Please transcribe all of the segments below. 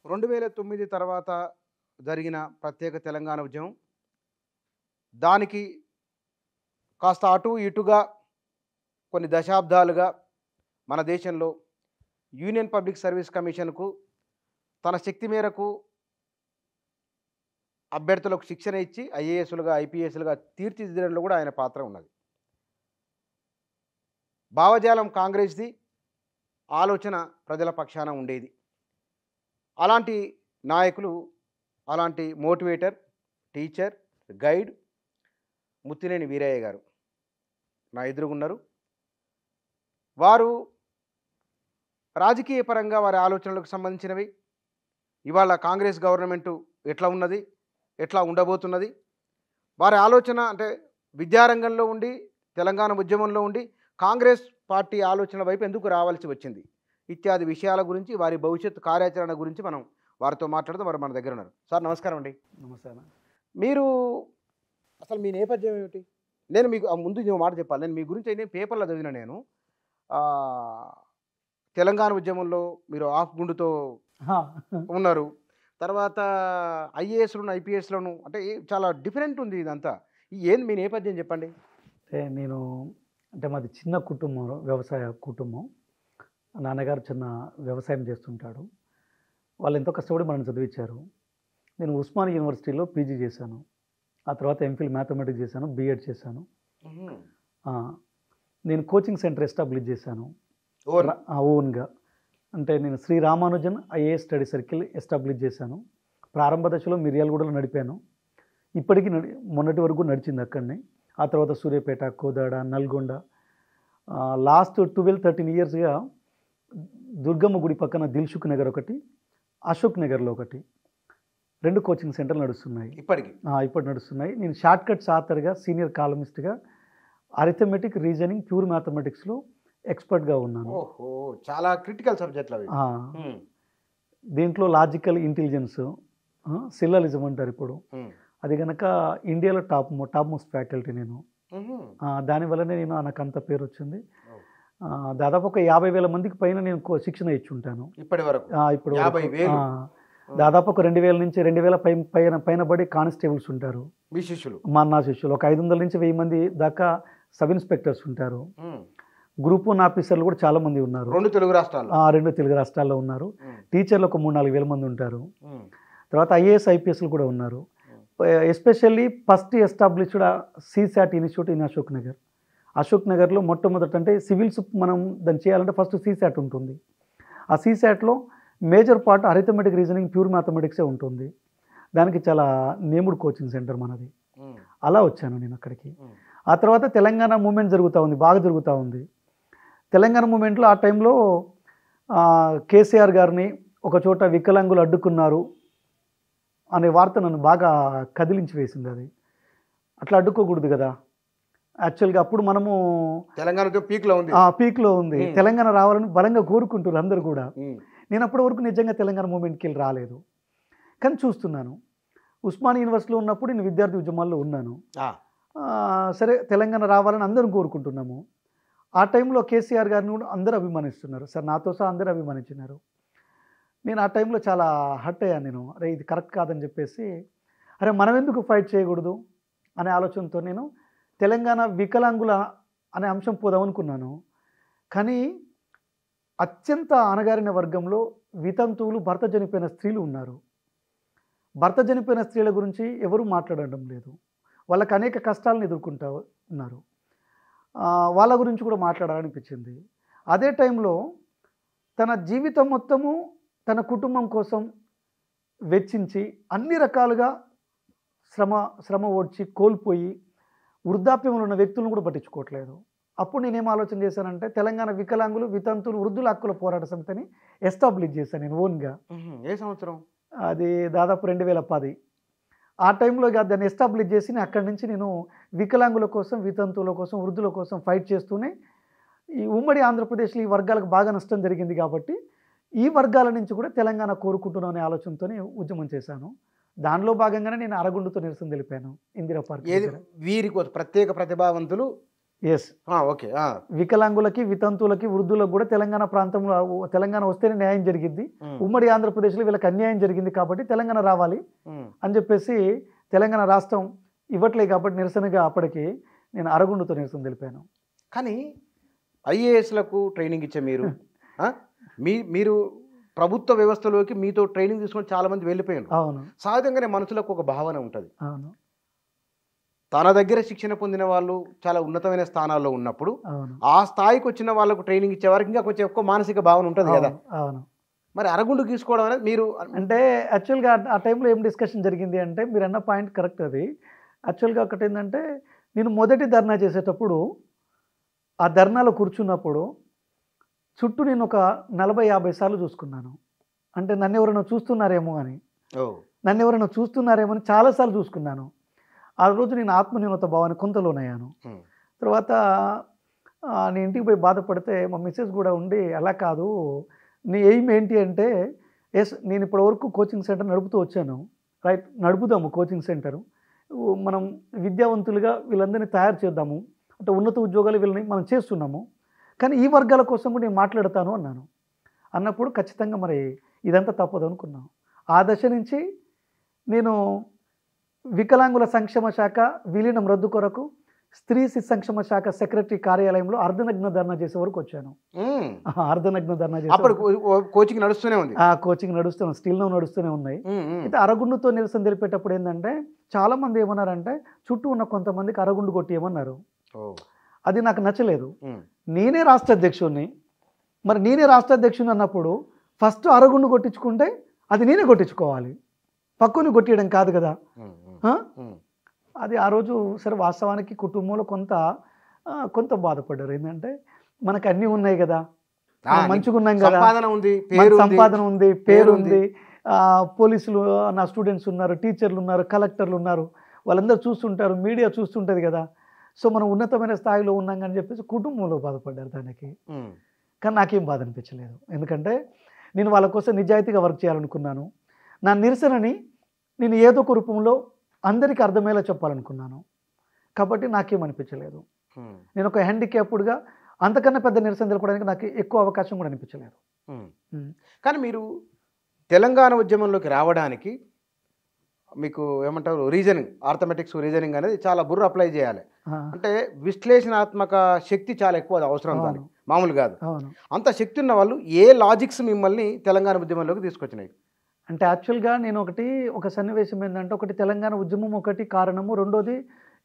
2009 తర్వాత జరిగిన ప్రత్యేక తెలంగాణ ఉద్యమం దానికి కాస్త అటు ఇటుగా కొన్ని దశాబ్దాలుగా మన దేశంలో యూనియన్ పబ్లిక్ సర్వీస్ కమిషన్కు తన శక్తి మేరకు అభ్యర్థులకు శిక్షణ ఇచ్చి ఐఏఎస్లుగా ఐపీఎస్లుగా తీర్చిదిద్దడంలో కూడా ఆయన పాత్ర ఉన్నది. భావజాలం కాంగ్రెస్ది, ఆలోచన ప్రజల పక్షాన ఉండేది. అలాంటి నాయకులు, అలాంటి motivator, teacher, guide Muttineni Veeraiah గారు నా ఎదురుగున్నారు. వారు రాజకీయ పరంగా వారి ఆలోచనలకు సంబంధించినవి, ఇవాళ కాంగ్రెస్ గవర్నమెంటు ఎట్లా ఉన్నది, ఎట్లా ఉండబోతున్నది, వారి ఆలోచన అంటే విద్యారంగంలో ఉండి తెలంగాణ ఉద్యమంలో ఉండి కాంగ్రెస్ పార్టీ ఆలోచన వైపు ఎందుకు రావాల్సి వచ్చింది ఇత్యాది విషయాల గురించి, వారి భవిష్యత్తు కార్యాచరణ గురించి మనం వారితో మాట్లాడుతూ వారు మన దగ్గర ఉన్నారు. సార్ నమస్కారం అండి. నమస్తే. మీరు అసలు మీ నేపథ్యం ఏమిటి? నేను మీకు ముందు ఇంకో మాట చెప్పాలి. నేను మీ గురించి అయితే పేపర్లో చదివిన, నేను తెలంగాణ ఉద్యమంలో మీరు ఆఫ్ గుండుతో ఉన్నారు, తర్వాత ఐఏఎస్లను ఐపీఎస్లను, అంటే చాలా డిఫరెంట్ ఉంది ఇదంతా. ఏంది మీ నేపథ్యం చెప్పండి. నేను మాది చిన్న కుటుంబం, వ్యవసాయ కుటుంబం. నాన్నగారు చిన్న వ్యవసాయం చేస్తుంటాడు. వాళ్ళు ఎంతో కష్టపడి మనల్ని చదివించారు. నేను ఉస్మాన్ యూనివర్సిటీలో పీజీ చేశాను. ఆ తర్వాత ఎంఫిల్ మ్యాథమెటిక్స్ చేశాను, బీఎడ్ చేశాను. నేను కోచింగ్ సెంటర్ ఎస్టాబ్లిష్ చేశాను ఓన్గా. అంటే నేను Shri Ramanujan IAS study circle establish చేశాను. ప్రారంభ దశలో మిర్యాలగూడలో నడిపాను. ఇప్పటికీ మొన్నటి వరకు నడిచింది అక్కడనే. ఆ తర్వాత సూర్యాపేట, కోదాడ, నల్గొండ, లాస్ట్ 12-13 ఇయర్స్గా దుర్గమ్మ గుడి పక్కన దిల్సుఖ్ నగర్ ఒకటి, అశోక్ నగర్లో ఒకటి, 2 కోచింగ్ సెంటర్లు నడుస్తున్నాయి ఇప్పుడు నడుస్తున్నాయి. నేను షార్ట్ కట్స్ ఆథర్గా, సీనియర్ కాలమిస్ట్గా, అరిథమెటిక్, రీజనింగ్, ప్యూర్ మ్యాథమెటిక్స్లో ఎక్స్పర్ట్గా ఉన్నాను. చాలా క్రిటికల్ సబ్జెక్ట్లు. దీంట్లో లాజికల్ ఇంటెలిజెన్స్, సిల్లలిజం అంటారు ఇప్పుడు, అది కనుక ఇండియాలో టాప్ మోస్ట్ ఫ్యాకల్టీ నేను. దానివల్లనే నాకు అంత పేరు వచ్చింది. దాదాపు ఒక 50,000 మందికి పైన నేను శిక్షణ ఇచ్చి ఉంటాను ఇప్పుడు. దాదాపు ఒక 2,000 నుంచి 2,000 పైన పడి కానిస్టేబుల్స్ ఉంటారు, నా శిష్యులు. ఒక 500 నుంచి 1000 మంది దాకా సబ్ ఇన్స్పెక్టర్స్ ఉంటారు. గ్రూప్ 1 ఆఫీసర్లు కూడా చాలా మంది ఉన్నారు. 2 తెలుగు రాష్ట్రాల్లో ఉన్నారు. టీచర్లు ఒక 3-4 వేల మంది ఉంటారు. తర్వాత ఐఏఎస్ ఐపీఎస్లు కూడా ఉన్నారు. Especially first established CSAT institute in Ashok నగర్లో మొట్టమొదట, అంటే సివిల్స్ మనం దాన్ని చేయాలంటే ఫస్ట్ సీసాట్ ఉంటుంది. ఆ సీసాట్లో major part arithmetic, reasoning, pure మ్యాథమెటిక్సే ఉంటుంది. దానికి చాలా నేముడ్ కోచింగ్ సెంటర్ మనది. అలా వచ్చాను నేను అక్కడికి. ఆ తర్వాత తెలంగాణ మూమెంట్ బాగా జరుగుతూ ఉంది. తెలంగాణ మూమెంట్లో ఆ టైంలో కేసీఆర్ గారిని ఒక చోట వికలాంగులు అడ్డుకున్నారు అనే వార్త నన్ను బాగా కదిలించి వేసింది. అది అట్లా అడ్డుకోకూడదు కదా. యాక్చువల్గా అప్పుడు మనము తెలంగాణ పీక్లో ఉంది. తెలంగాణ రావాలని బలంగా కోరుకుంటున్నారు అందరు కూడా. నేను అప్పటి వరకు నిజంగా తెలంగాణ మూమెంట్కి వెళ్ళి రాలేదు, కానీ చూస్తున్నాను. ఉస్మాన్ యూనివర్సిటీలో ఉన్నప్పుడు నేను విద్యార్థి ఉద్యమాల్లో ఉన్నాను. సరే, తెలంగాణ రావాలని అందరం కోరుకుంటున్నాము. ఆ టైంలో కేసీఆర్ గారిని కూడా అందరూ అభిమానిస్తున్నారు సార్, నాతో సహా అందరూ అభిమానించినారు. నేను ఆ టైంలో చాలా హర్ట్ అయ్యాను. నేను అరే ఇది కరెక్ట్ కాదని చెప్పేసి, అరే మనం ఎందుకు ఫైట్ చేయకూడదు అనే ఆలోచనతో నేను తెలంగాణ వికలాంగుల అనే అంశం పోదామనుకున్నాను. కానీ అత్యంత అణగారిన వర్గంలో వితంతువులు, భర్త చనిపోయిన స్త్రీలు ఉన్నారు. భర్త చనిపోయిన స్త్రీల గురించి ఎవరూ మాట్లాడడం లేదు. వాళ్ళకి అనేక కష్టాలను ఎదుర్కొంటూ ఉన్నారు. వాళ్ళ గురించి కూడా మాట్లాడాలనిపించింది. అదే టైంలో తన జీవితం మొత్తము తన కుటుంబం కోసం వెచ్చించి అన్ని రకాలుగా శ్రమ ఓడ్చి కోల్పోయి వృద్ధాప్యంలో ఉన్న వ్యక్తులను కూడా పట్టించుకోవట్లేదు. అప్పుడు నేనేం ఆలోచన చేశానంటే, తెలంగాణ వికలాంగులు, వితంతువులు, వృద్ధుల హక్కుల పోరాట సమితిని ఎస్టాబ్లిష్ చేశాను నేను ఓన్గా. ఏ సంవత్సరం? అది దాదాపు 2010. ఆ టైంలో దాన్ని ఎస్టాబ్లిష్ చేసి అక్కడి నుంచి నేను వికలాంగుల కోసం, వితంతువుల కోసం, వృద్ధుల కోసం ఫైట్ చేస్తూనే ఈ ఉమ్మడి ఆంధ్రప్రదేశ్లో ఈ వర్గాలకు బాగా నష్టం జరిగింది కాబట్టి ఈ వర్గాల నుంచి కూడా తెలంగాణ కోరుకుంటున్నాం అనే ఆలోచనతోనే ఉద్యమం చేశాను. దానిలో భాగంగానే నేను అరగుండుతో నిరసన తెలిపాను ఇందిరా పార్క్. వీరి ప్రత్యేక ప్రతిభావంతులు ఎస్, ఓకే. వికలాంగులకి, వితంతువులకి, వృద్ధులకు కూడా తెలంగాణ ప్రాంతంలో తెలంగాణ వస్తేనే న్యాయం జరిగింది. ఉమ్మడి ఆంధ్రప్రదేశ్లో వీళ్ళకి అన్యాయం జరిగింది కాబట్టి తెలంగాణ రావాలి అని చెప్పేసి తెలంగాణ రాష్ట్రం ఇవ్వట్లేదు కాబట్టి నిరసనగా అప్పటికి నేను అరగుండుతో నిరసన తెలిపాను. కానీ ఐఏఎస్లకు ట్రైనింగ్ ఇచ్చే మీరు మీరు ప్రభుత్వ వ్యవస్థలోకి మీతో ట్రైనింగ్ తీసుకొని చాలా మంది వెళ్ళిపోయారు. అవును, సహజంగానే మనసులకు ఒక భావన ఉంటుంది. అవును, తన దగ్గర శిక్షణ పొందిన వాళ్ళు చాలా ఉన్నతమైన స్థానాల్లో ఉన్నప్పుడు అవును, ఆ స్థాయికి వచ్చిన వాళ్ళకు ట్రైనింగ్ ఇచ్చే వారికి ఇంకా కొంచెం ఎక్కువ మానసిక భావన ఉంటుంది కదా. అవును. మరి అరగుండు తీసుకోవడం అనేది మీరు అంటే యాక్చువల్గా ఆ టైంలో ఏం డిస్కషన్ జరిగింది అంటే మీరు అన్న పాయింట్ కరెక్ట్. అది యాక్చువల్గా ఒకటి ఏంటంటే నేను మొదటి ధర్నా చేసేటప్పుడు ఆ ధర్నాలో కూర్చున్నప్పుడు చుట్టూ నేను ఒక 40-50 సార్లు చూసుకున్నాను. అంటే నన్ను ఎవరైనా చూస్తున్నారేమో అని, నన్ను ఎవరైనా చూస్తున్నారేమో అని చాలాసార్లు చూసుకున్నాను. ఆ రోజు నేను ఆత్మన్యూనత భావాన్ని కొంత లోనయ్యాను. తర్వాత నేను ఇంటికి పోయి బాధపడితే మా మిస్సెస్ కూడా ఉండి అలా కాదు, నీ ఎయిమ్ ఏంటి అంటే, ఎస్ నేను ఇప్పటివరకు కోచింగ్ సెంటర్ నడుపుతూ వచ్చాను, రైట్, నడుపుదాము కోచింగ్ సెంటరు, మనం విద్యావంతులుగా వీళ్ళందరినీ తయారు చేద్దాము, అంటే ఉన్నత ఉద్యోగాలు వీళ్ళని మనం చేస్తున్నాము, కానీ ఈ వర్గాల కోసం కూడా నేను మాట్లాడతాను అన్నాను. అన్నప్పుడు ఖచ్చితంగా మరి ఇదంతా తప్పదు అనుకున్నాను. ఆ దశ నుంచి నేను వికలాంగుల సంక్షేమ శాఖ విలీనం రద్దు కొరకు స్త్రీ శిశు సంక్షేమ శాఖ సెక్రటరీ కార్యాలయంలో అర్ధనగ్న ధర్నా చేసే వరకు వచ్చాను. అర్ధనగ్న ధర్నా చేసే కోచింగ్ నడుస్తూనే ఉంది. కోచింగ్ నడుస్తున్నాయి, స్టిల్ నడుస్తూనే ఉన్నాయి. అయితే అరగుండుతో నిరసన తెలిపేటప్పుడు ఏంటంటే చాలా మంది ఏమన్నారంటే చుట్టూ ఉన్న కొంతమందికి అరగుండు కొట్టి ఏమన్నారు. అది నాకు నచ్చలేదు. నేనే రాష్ట్ర అధ్యక్షుడిని, మరి నేనే రాష్ట్ర అధ్యక్షుని అన్నప్పుడు ఫస్ట్ అరగుండు కొట్టించుకుంటే అది నేనే కొట్టించుకోవాలి, పక్కుని కొట్టియడం కాదు కదా. అది ఆ రోజు సరే వాస్తవానికి కుటుంబంలో కొంత బాధపడ్డారు. ఏంటంటే మనకు అన్నీ ఉన్నాయి కదా, మంచిగా ఉన్నాం కదా, సంపాదన ఉంది, పేరు ఉంది, పోలీసులు నా స్టూడెంట్స్ ఉన్నారు, టీచర్లు ఉన్నారు, కలెక్టర్లు ఉన్నారు, వాళ్ళందరూ చూస్తుంటారు, మీడియా చూస్తుంటుంది కదా, సో మనం ఉన్నతమైన స్థాయిలో ఉన్నాం అని చెప్పేసి కుటుంబంలో బాధపడ్డారు దానికి. కానీ నాకేం బాధ అనిపించలేదు, ఎందుకంటే నేను వాళ్ళ కోసం నిజాయితీగా వర్క్ చేయాలనుకున్నాను. నా నిరసనని నేను ఏదో ఒక రూపంలో అందరికీ అర్థమయ్యేలా చెప్పాలనుకున్నాను కాబట్టి నాకేం అనిపించలేదు. నేను ఒక హ్యాండిక్యాప్డ్గా అంతకన్నా పెద్ద నిరసన తెలపడానికి నాకు ఎక్కువ అవకాశం కూడా అనిపించలేదు. కానీ మీరు తెలంగాణ ఉద్యమంలోకి రావడానికి మీకు ఏమంటారు రీజనింగ్, ఆర్థమెటిక్స్ రీజనింగ్ అనేది చాలా బుర్ర అప్లై చేయాలి. అంటే విశ్లేషణాత్మక శక్తి చాలా ఎక్కువ అవసరం, దానికి మామూలు కాదు. అంత శక్తి ఉన్న వాళ్ళు ఏ లాజిక్స్ మిమ్మల్ని తెలంగాణ ఉద్యమంలోకి తీసుకొచ్చినాయి? అంటే యాక్చువల్గా నేను ఒక సన్నివేశం ఏంటంటే, ఒకటి తెలంగాణ ఉద్యమం ఒకటి కారణము, రెండోది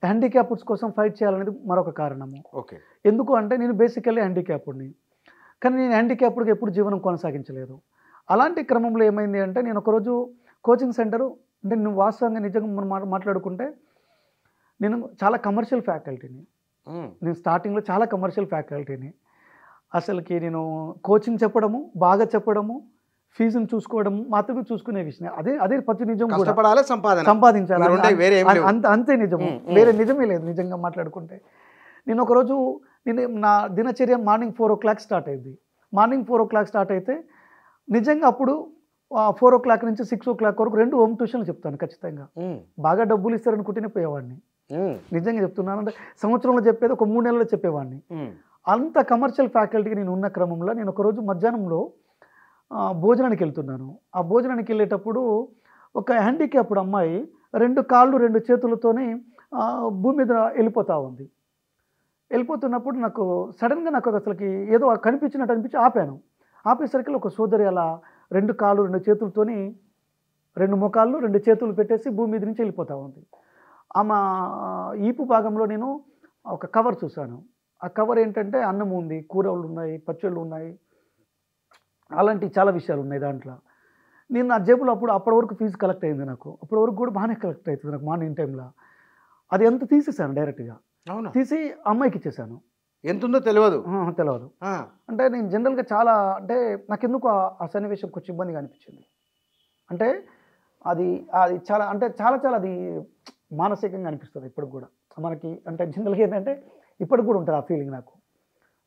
హ్యాండిక్యాప్డ్స్ కోసం ఫైట్ చేయాలనేది మరొక కారణము. ఓకే, ఎందుకు అంటే నేను బేసికల్లీ హ్యాండిక్యాప్డ్ని, కానీ నేను హ్యాండిక్యాప్డ్గా ఎప్పుడు జీవనం కొనసాగించలేదు. అలాంటి క్రమంలో ఏమైంది అంటే, నేను ఒకరోజు కోచింగ్ సెంటరు, అంటే నువ్వు వాస్తవంగా నిజంగా మనం మాట్లాడుకుంటే నేను చాలా కమర్షియల్ ఫ్యాకల్టీని, నేను స్టార్టింగ్లో చాలా కమర్షియల్ ఫ్యాకల్టీని. అసలుకి నేను కోచింగ్ చెప్పడము, బాగా చెప్పడము, ఫీజును చూసుకోవడం మాత్రమే చూసుకునే విషయం. అదే ప్రతి నిజం కూడా సంపాదించాలి, అంతే నిజము, వేరే నిజమే లేదు. నిజంగా మాట్లాడుకుంటే నేను ఒకరోజు నా దినచర్య మార్నింగ్ 4 o'clock స్టార్ట్ అయింది. మార్నింగ్ 4 o'clock స్టార్ట్ అయితే నిజంగా అప్పుడు 4 o'clock నుంచి 6 o'clock వరకు 2 హోమ్ ట్యూషన్లు చెప్తాను ఖచ్చితంగా. బాగా డబ్బులు ఇస్తారనుకుంటేనే పోయేవాడిని, నిజంగా చెప్తున్నాను. అంటే సంవత్సరంలో చెప్పేది ఒక 3 నెలల్లో చెప్పేవాడిని. అంత కమర్షియల్ ఫ్యాకల్టీకి నేను ఉన్న క్రమంలో నేను ఒకరోజు మధ్యాహ్నంలో భోజనానికి వెళ్తున్నాను. ఆ భోజనానికి వెళ్ళేటప్పుడు ఒక హ్యాండిక్యాప్డ్ అమ్మాయి 2 కాళ్ళు 2 చేతులతోనే భూమి మీద వెళ్ళిపోతూ ఉంది. వెళ్ళిపోతున్నప్పుడు నాకు సడన్గా నాకు అసలుకి ఏదో కనిపించినట్టు అనిపించి ఆపాను. ఆపేసరికి ఒక సోదరి అలా 2 కాళ్ళు 2 చేతులతోని 2 మోకాళ్ళు 2 చేతులు పెట్టేసి భూమి మీద నుంచి వెళ్ళిపోతూ ఉంది. ఆమె ఈపు భాగంలో నేను ఒక కవర్ చూశాను. ఆ కవర్ ఏంటంటే అన్నం ఉంది, కూరలు ఉన్నాయి, పచ్చళ్ళు ఉన్నాయి, అలాంటి చాలా విషయాలు ఉన్నాయి దాంట్లో. నేను నా జేబులో అప్పటి వరకు ఫీజు కలెక్ట్ అయింది నాకు, అప్పటి వరకు కూడా బాగానే కలెక్ట్ అవుతుంది నాకు మార్నింగ్ టైంలో. అది ఎంత తీసేసాను డైరెక్ట్గా, తీసి అమ్మాయికి ఇచ్చేసాను. ఎంత ఉందో తెలియదు. అంటే నేను జనరల్గా చాలా అంటే నాకెందుకు ఆ సన్నివేశం కొంచెం ఇబ్బందిగా అనిపించింది. అంటే అది చాలా అంటే చాలా అది మానసికంగా అనిపిస్తుంది ఇప్పటికి కూడా మనకి. అంటే జనరల్గా ఏంటంటే ఇప్పటికి కూడా ఉంటుంది ఆ ఫీలింగ్ నాకు.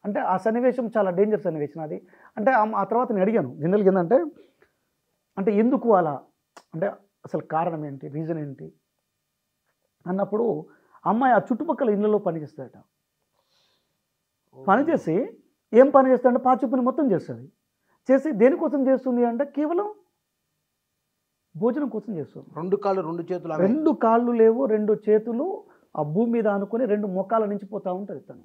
అంటే ఆ సన్నివేశం చాలా డేంజర్ సన్నివేశం అది. అంటే ఆ తర్వాత నేను అడిగాను జనరల్గా ఏంటంటే, అంటే ఎందుకు అలా, అంటే అసలు కారణం ఏంటి, రీజన్ ఏంటి అన్నప్పుడు అమ్మాయి ఆ చుట్టుపక్కల ఇళ్ళలో పనిచేస్తాడట. పని చేసి ఏం పని చేస్తుందంటే పాచి పని మొత్తం చేస్తుంది. చేసి దేనికోసం చేస్తుంది అంటే కేవలం భోజనం కోసం చేస్తుంది. 2 కాళ్ళు 2 చేతులు 2 కాళ్ళు లేవు, 2 చేతులు ఆ భూమి మీద అనుకుని 2 మొక్కల నుంచి పోతూ ఉంటుంది తను.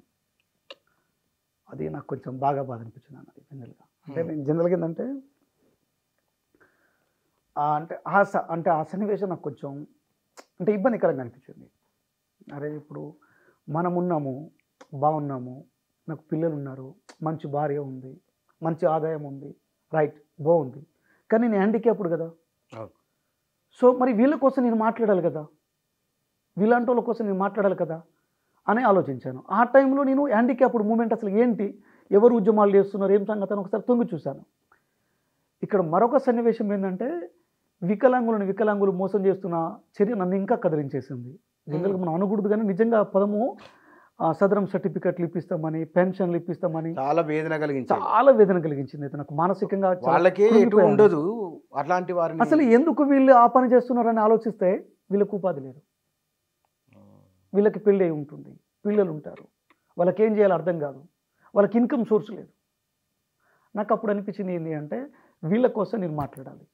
అది నాకు కొంచెం బాగా బాధ అనిపించింది అన్నది జనరల్గా. అంటే నేను జనరల్గా ఏంటంటే అంటే ఆ సన్నివేశం నాకు కొంచెం అంటే ఇబ్బందికరంగా అనిపించింది. అరే ఇప్పుడు మనం ఉన్నాము, బాగున్నాము, నాకు పిల్లలు ఉన్నారు, మంచి భార్య ఉంది, మంచి ఆదాయం ఉంది, రైట్, బాగుంది, కానీ నేను హ్యాండిక్యాప్డ్ కదా. సో మరి వీళ్ళ కోసం నేను మాట్లాడాలి కదా, వీళ్ళంటి వాళ్ళ కోసం నేను మాట్లాడాలి కదా అని ఆలోచించాను. ఆ టైంలో నేను హ్యాండిక్యాప్డ్ మూమెంట్ అసలు ఏంటి, ఎవరు ఉద్యమాలు చేస్తున్నారు, ఏం సంగతి అని ఒకసారి తొంగి చూశాను. ఇక్కడ మరొక సన్నివేశం ఏంటంటే వికలాంగులు మోసం చేస్తున్న చర్య నన్ను ఇంకా కదిలించేసింది. జనరల్గా మనం అనకూడదు, కానీ నిజంగా పదము సదరం సర్టిఫికెట్లు ఇప్పిస్తామని, పెన్షన్లు ఇప్పిస్తామని చాలా వేదన కలిగించింది. అయితే నాకు మానసికంగా ఉండదు అట్లాంటి వారిని. అసలు ఎందుకు వీళ్ళు ఆ పని చేస్తున్నారని ఆలోచిస్తే వీళ్ళకి ఉపాధి లేదు, వీళ్ళకి పెళ్ళి అయి ఉంటుంది, పిల్లలు ఉంటారు, వాళ్ళకి ఏం చేయాలో అర్థం కాదు, వాళ్ళకి ఇన్కమ్ సోర్స్ లేదు. నాకు అప్పుడు అనిపించింది ఏంటి అంటే వీళ్ళ కోసం నేను మాట్లాడాలి.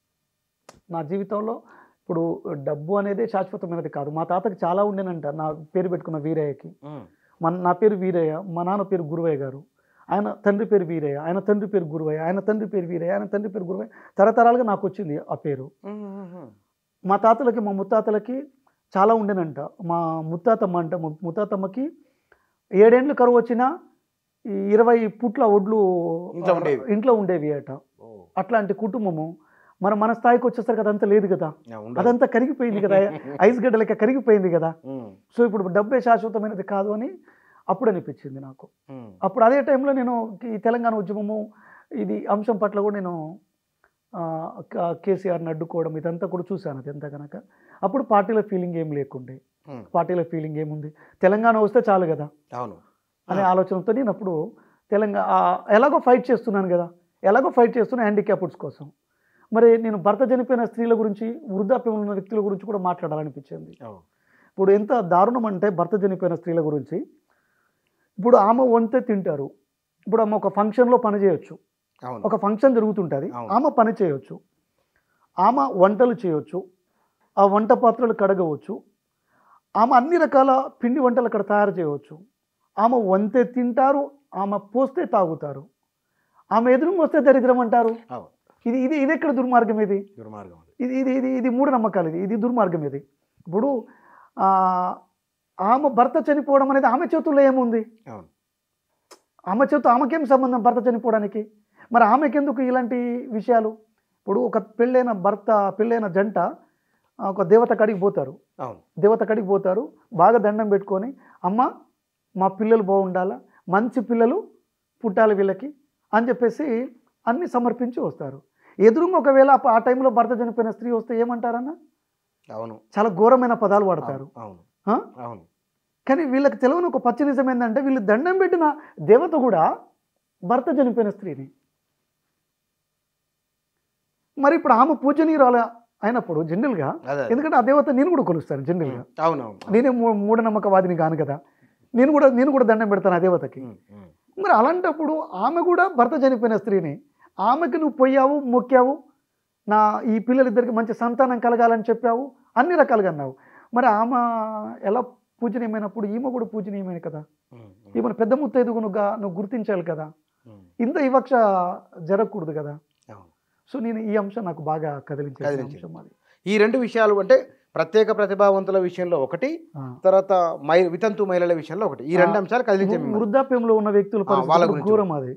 నా జీవితంలో ఇప్పుడు డబ్బు అనేది శాశ్వతమైనది కాదు. మా తాతకి చాలా ఉండేనంట, నా పేరు పెట్టుకున్న వీరయ్యకి. నా పేరు వీరయ్య, మా నాన్న పేరు గురువయ్య గారు, ఆయన తండ్రి పేరు వీరయ్య, ఆయన తండ్రి పేరు గురువయ్య, ఆయన తండ్రి పేరు వీరయ్య, ఆయన తండ్రి పేరు గురువయ్య, తరతరాలుగా నాకు వచ్చింది ఆ పేరు. మా తాతలకి మా ముత్తాతలకి చాలా ఉండేనంట. మా ముత్తాతమ్మకి 7 ఏండ్లు కరువు వచ్చినా 20 పుట్ల ఒడ్లు ఇంట్లో ఉండేవి అట. అట్లాంటి కుటుంబము మన స్థాయికి వచ్చేసరికి అదంతా లేదు కదా, అదంతా కరిగిపోయింది కదా, ఐస్ గడ్డ లెక్క కరిగిపోయింది కదా. సో ఇప్పుడు డబ్బే శాశ్వతమైనది కాదు అని అప్పుడు అనిపించింది నాకు. అప్పుడు అదే టైంలో నేను ఈ తెలంగాణ ఉద్యమము ఇది అంశం పట్ల కూడా నేను కేసీఆర్ని అడ్డుకోవడం ఇదంతా కూడా చూశాను. అది ఎంత కనుక అప్పుడు పార్టీల ఫీలింగ్ ఏం లేకుండే, పార్టీల ఫీలింగ్ ఏముంది, తెలంగాణ వస్తే చాలు కదా అనే ఆలోచనతో నేను అప్పుడు ఎలాగో ఫైట్ చేస్తున్నాను కదా, ఎలాగో ఫైట్ చేస్తున్నా హ్యాండిక్యాప్డ్స్ కోసం. మరి నేను భర్త చనిపోయిన స్త్రీల గురించి, వృద్ధాప్యంలో ఉన్న వ్యక్తుల గురించి కూడా మాట్లాడాలనిపించింది. ఇప్పుడు ఎంత దారుణం అంటే భర్త చనిపోయిన స్త్రీల గురించి, ఇప్పుడు ఆమె వంతే తింటారు, ఇప్పుడు ఆమె ఒక ఫంక్షన్లో పని చేయొచ్చు, ఒక ఫంక్షన్ జరుగుతుంటుంది, ఆమె పని చేయొచ్చు, ఆమె వంటలు చేయొచ్చు, ఆ వంట పాత్రలు కడగవచ్చు, ఆమె అన్ని రకాల పిండి వంటలు అక్కడ తయారు చేయవచ్చు, ఆమె వంతే తింటారు, ఆమె పోస్తే తాగుతారు, ఆమె ఎదురు వస్తే దరిద్రం అంటారు. ఇది ఇది ఇది ఎక్కడ దుర్మార్గం, ఇది ఇది మూఢనమ్మకాలు, ఇది దుర్మార్గం. ఇది ఇప్పుడు ఆమె భర్త చనిపోవడం అనేది ఆమె చేతుల్లో ఏముంది, ఆమెకేం సంబంధం భర్త చనిపోవడానికి, మరి ఆమెకెందుకు ఇలాంటి విషయాలు. ఇప్పుడు ఒక పెళ్ళైన జంట ఒక దేవత కాడికి పోతారు, బాగా దండం పెట్టుకొని, అమ్మ మా పిల్లలు బాగుండాలా, మంచి పిల్లలు పుట్టాలి వీళ్ళకి అని చెప్పేసి అన్ని సమర్పించి వస్తారు. ఎదురుగా ఒకవేళ ఆ టైంలో భర్త చనిపోయిన స్త్రీ వస్తే ఏమంటారన్న, చాలా ఘోరమైన పదాలు వాడతారు. కానీ వీళ్ళకి తెలియని ఒక పచ్చి నిజం ఏంటంటే వీళ్ళు దండం పెట్టిన దేవత కూడా భర్త చనిపోయిన స్త్రీని. మరి ఇప్పుడు ఆమె పూజనీయురాలు అయినప్పుడు జనరల్గా, ఎందుకంటే ఆ దేవత నేను కూడా కొలుస్తాను జనరల్గా, నేనే మూఢనమ్మకవాదిని కాను కదా, నేను కూడా దండం పెడతాను ఆ దేవతకి. మరి అలాంటప్పుడు ఆమె కూడా భర్త చనిపోయిన స్త్రీని, ఆమెకు నువ్వు పోయావు, మొక్కావు, ఈ పిల్లలిద్దరికి మంచి సంతానం కలగాలని చెప్పావు, అన్ని రకాలుగా అన్నావు. మరి ఆమె ఎలా పూజనీయమైనప్పుడు ఈమె కూడా పూజనీయమైన కదా, ఈమెను పెద్ద ముత్తైదుగునుగా నువ్వు గుర్తించాలి కదా, ఇంత వివక్ష జరగకూడదు కదా. సో నేను ఈ అంశం నాకు బాగా కదిలించే అంశం అది. ఈ 2 విషయాలు అంటే ప్రత్యేక ప్రతిభావంతుల విషయంలో ఒకటి, తర్వాత వితంతు మహిళల విషయంలో ఒకటి, ఈ 2 అంశాలు కదిలించే. వృద్ధాప్యంలో ఉన్న వ్యక్తుల పరిస్థితి ఘోరం అది.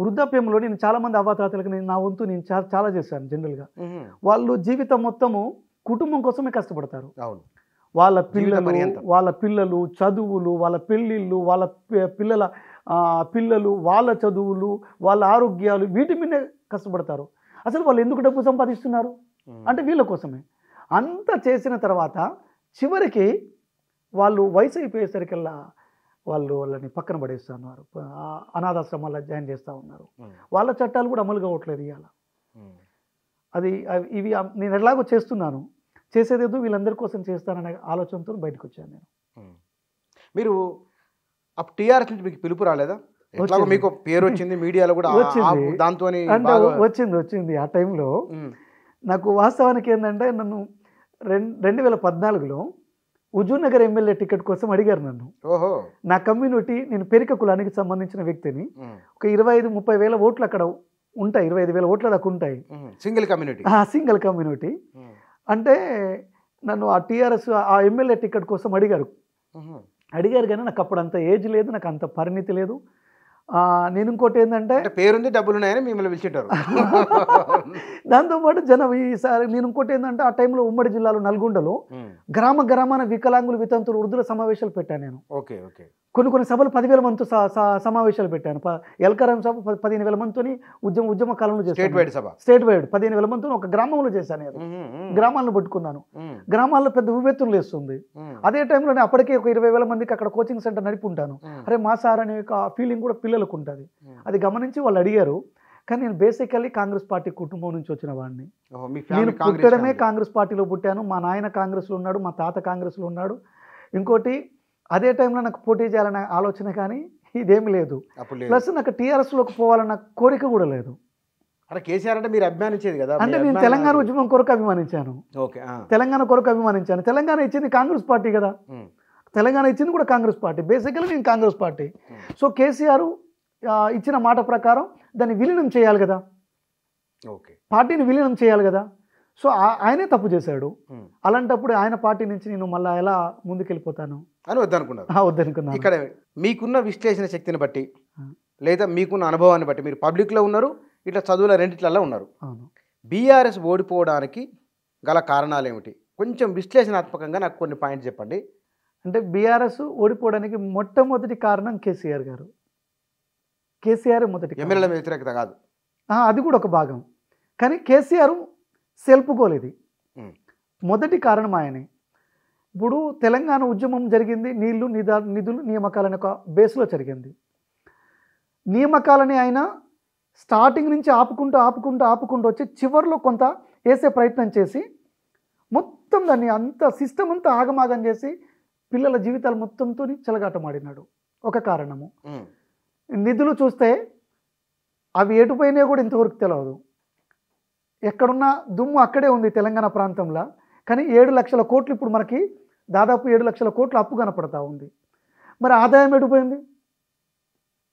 వృద్ధాప్యంలో నేను చాలా మంది అవ్వాతాతలకు నా వంతు నేను చాలా చేశాను. జనరల్గా వాళ్ళు జీవితం మొత్తము కుటుంబం కోసమే కష్టపడతారు. వాళ్ళ పిల్లలు చదువులు, వాళ్ళ పెళ్ళిళ్ళు, వాళ్ళ పిల్లలు, వాళ్ళ చదువులు, వాళ్ళ ఆరోగ్యాలు, వీటి మీదే కష్టపడతారు. అసలు వాళ్ళు ఎందుకు డబ్బు సంపాదిస్తున్నారు అంటే వీళ్ళ కోసమే. అంత చేసిన తర్వాత చివరికి వాళ్ళు వయసు అయిపోయేసరికల్లా వాళ్ళని పక్కన పడేస్తున్నారు, అనాథాశ్రమాల్లో జాయిన్ చేస్తూ ఉన్నారు. వాళ్ళ చట్టాలు కూడా అమలు కావట్లేదు ఇవాళ. ఇవి నేను ఎలాగో చేస్తున్నాను, చేసేదేదో వీళ్ళందరి కోసం చేస్తాననే ఆలోచనతో బయటకు వచ్చాను నేను. మీరు టీఆర్ఎస్ నుంచి మీకు పిలుపు రాలేదా? ఎట్లాగో మీకు పేరు వచ్చింది మీడియాలో కూడా వచ్చింది. దాంతో అంటే వచ్చింది ఆ టైంలో. నాకు వాస్తవానికి ఏంటంటే నన్ను 2014లో హుజూర్ నగర్ ఎమ్మెల్యే టికెట్ కోసం అడిగారు నన్ను. ఓహో. నా కమ్యూనిటీ, నేను పెరిక కులానికి సంబంధించిన వ్యక్తిని. ఒక 25-30 వేల ఓట్లు అక్కడ ఉంటాయి, 25 వేల ఓట్ల దాకా ఉంటాయి. Single community. Single community. అంటే నన్ను ఆ టీఆర్ఎస్ ఆ ఎమ్మెల్యే టికెట్ కోసం అడిగారు కానీ నాకు అప్పుడు అంత ఏజ్ లేదు, నాకు అంత పరిణితి లేదు. నేను ఇంకోటి ఏంటంటే పేరుంది, డబ్బులు ఉన్నాయని మిమ్మల్ని పిలిచింటారు. దాంతోపాటు జనం ఈసారి నేను ఇంకోటి ఏంటంటే ఆ టైంలో ఉమ్మడి జిల్లాలో నల్గొండలో గ్రామాన వికలాంగులు వితంతులు వృద్ధుల సమావేశాలు పెట్టాను నేను. Okay okay. కొన్ని సభలు 10,000 మందితో సమావేశాలు పెట్టాను. ఎల్కరం సభ 15,000 మందితో ఉద్యమ కాలంలో చేశాను. స్టేట్ వైడ్ 15,000 మందితో ఒక గ్రామంలో చేశాను. గ్రామాలను పట్టుకున్నాను. గ్రామాల్లో పెద్ద ఉవ్వెత్తులు లేస్తుంది. అదే టైంలో నేను అప్పటికే ఒక 20,000 మందికి అక్కడ కోచింగ్ సెంటర్ నడిపుంటాను. అరే మా సార్ అనే ఫీలింగ్ కూడా పిల్లలకు ఉంటుంది. అది గమనించి వాళ్ళు అడిగారు. కానీ నేను బేసికల్లీ కాంగ్రెస్ పార్టీ కుటుంబం నుంచి వచ్చిన వాడిని. నేను పుట్టడమే కాంగ్రెస్ పార్టీలో పుట్టాను. మా నాయన కాంగ్రెస్లో ఉన్నాడు, మా తాత కాంగ్రెస్లో ఉన్నాడు. ఇంకోటి అదే టైంలో నాకు పోటీ చేయాలనే ఆలోచన కానీ ఇదేమి లేదు. ప్లస్ నాకు టీఆర్ఎస్లోకి పోవాలన్న కోరిక కూడా లేదు. అంటే కేసీఆర్ అంటే మీరు అభిమానించేది కదా. అంటే నేను తెలంగాణ ఉద్యమం కొరకు అభిమానించాను. తెలంగాణ కొరకు అభిమానించాను. తెలంగాణ ఇచ్చింది కాంగ్రెస్ పార్టీ కదా. తెలంగాణ ఇచ్చింది కూడా కాంగ్రెస్ పార్టీ. బేసికల్లీ నేను కాంగ్రెస్ పార్టీ. సో కేసీఆర్ ఇచ్చిన మాట ప్రకారం దాన్ని విలీనం చేయాలి కదా, పార్టీని విలీనం చేయాలి కదా. సో ఆయనే తప్పు చేశాడు. అలాంటప్పుడు ఆయన పార్టీ నుంచి నేను మళ్ళీ ఎలా ముందుకెళ్ళిపోతాను అని వద్దనుకున్నాను. ఇక్కడ మీకున్న విశ్లేషణ శక్తిని బట్టి లేదా మీకున్న అనుభవాన్ని బట్టి మీరు పబ్లిక్లో ఉన్నారు, ఇట్లా చదువుల రెండిట్లలో ఉన్నారు. బీఆర్ఎస్ ఓడిపోవడానికి గల కారణాలు ఏమిటి? కొంచెం విశ్లేషణాత్మకంగా నాకు కొన్ని పాయింట్స్ చెప్పండి. అంటే బీఆర్ఎస్ ఓడిపోవడానికి మొట్టమొదటి కారణం కేసీఆర్ గారు. కేసీఆర్ మొదటి, ఎమ్మెల్యేల వ్యతిరేకత కాదు, అది కూడా ఒక భాగం. కానీ కేసీఆర్ సెల్పుకోలేదు. మొదటి కారణం ఆయనే. ఇప్పుడు తెలంగాణ ఉద్యమం జరిగింది నీళ్లు నిధులు నియామకాలని ఒక బేస్లో జరిగింది. నియామకాలని ఆయన స్టార్టింగ్ నుంచి ఆపుకుంటూ వచ్చి చివరిలో కొంత వేసే ప్రయత్నం చేసి మొత్తం దాన్ని అంత సిస్టమ్ అంతా ఆగమాగం చేసి పిల్లల జీవితాలు మొత్తంతో చెలగాటమాడినాడు. ఒక కారణము. నిధులు చూస్తే అవి ఎటుపోయినా కూడా ఇంతవరకు తెలియదు. ఎక్కడున్నా దుమ్ము అక్కడే ఉంది తెలంగాణ ప్రాంతంలో. కానీ 7 లక్షల కోట్లు ఇప్పుడు మనకి దాదాపు 7 లక్షల కోట్లు అప్పు కనపడతా ఉంది. మరి ఆదాయం ఎటుపోయింది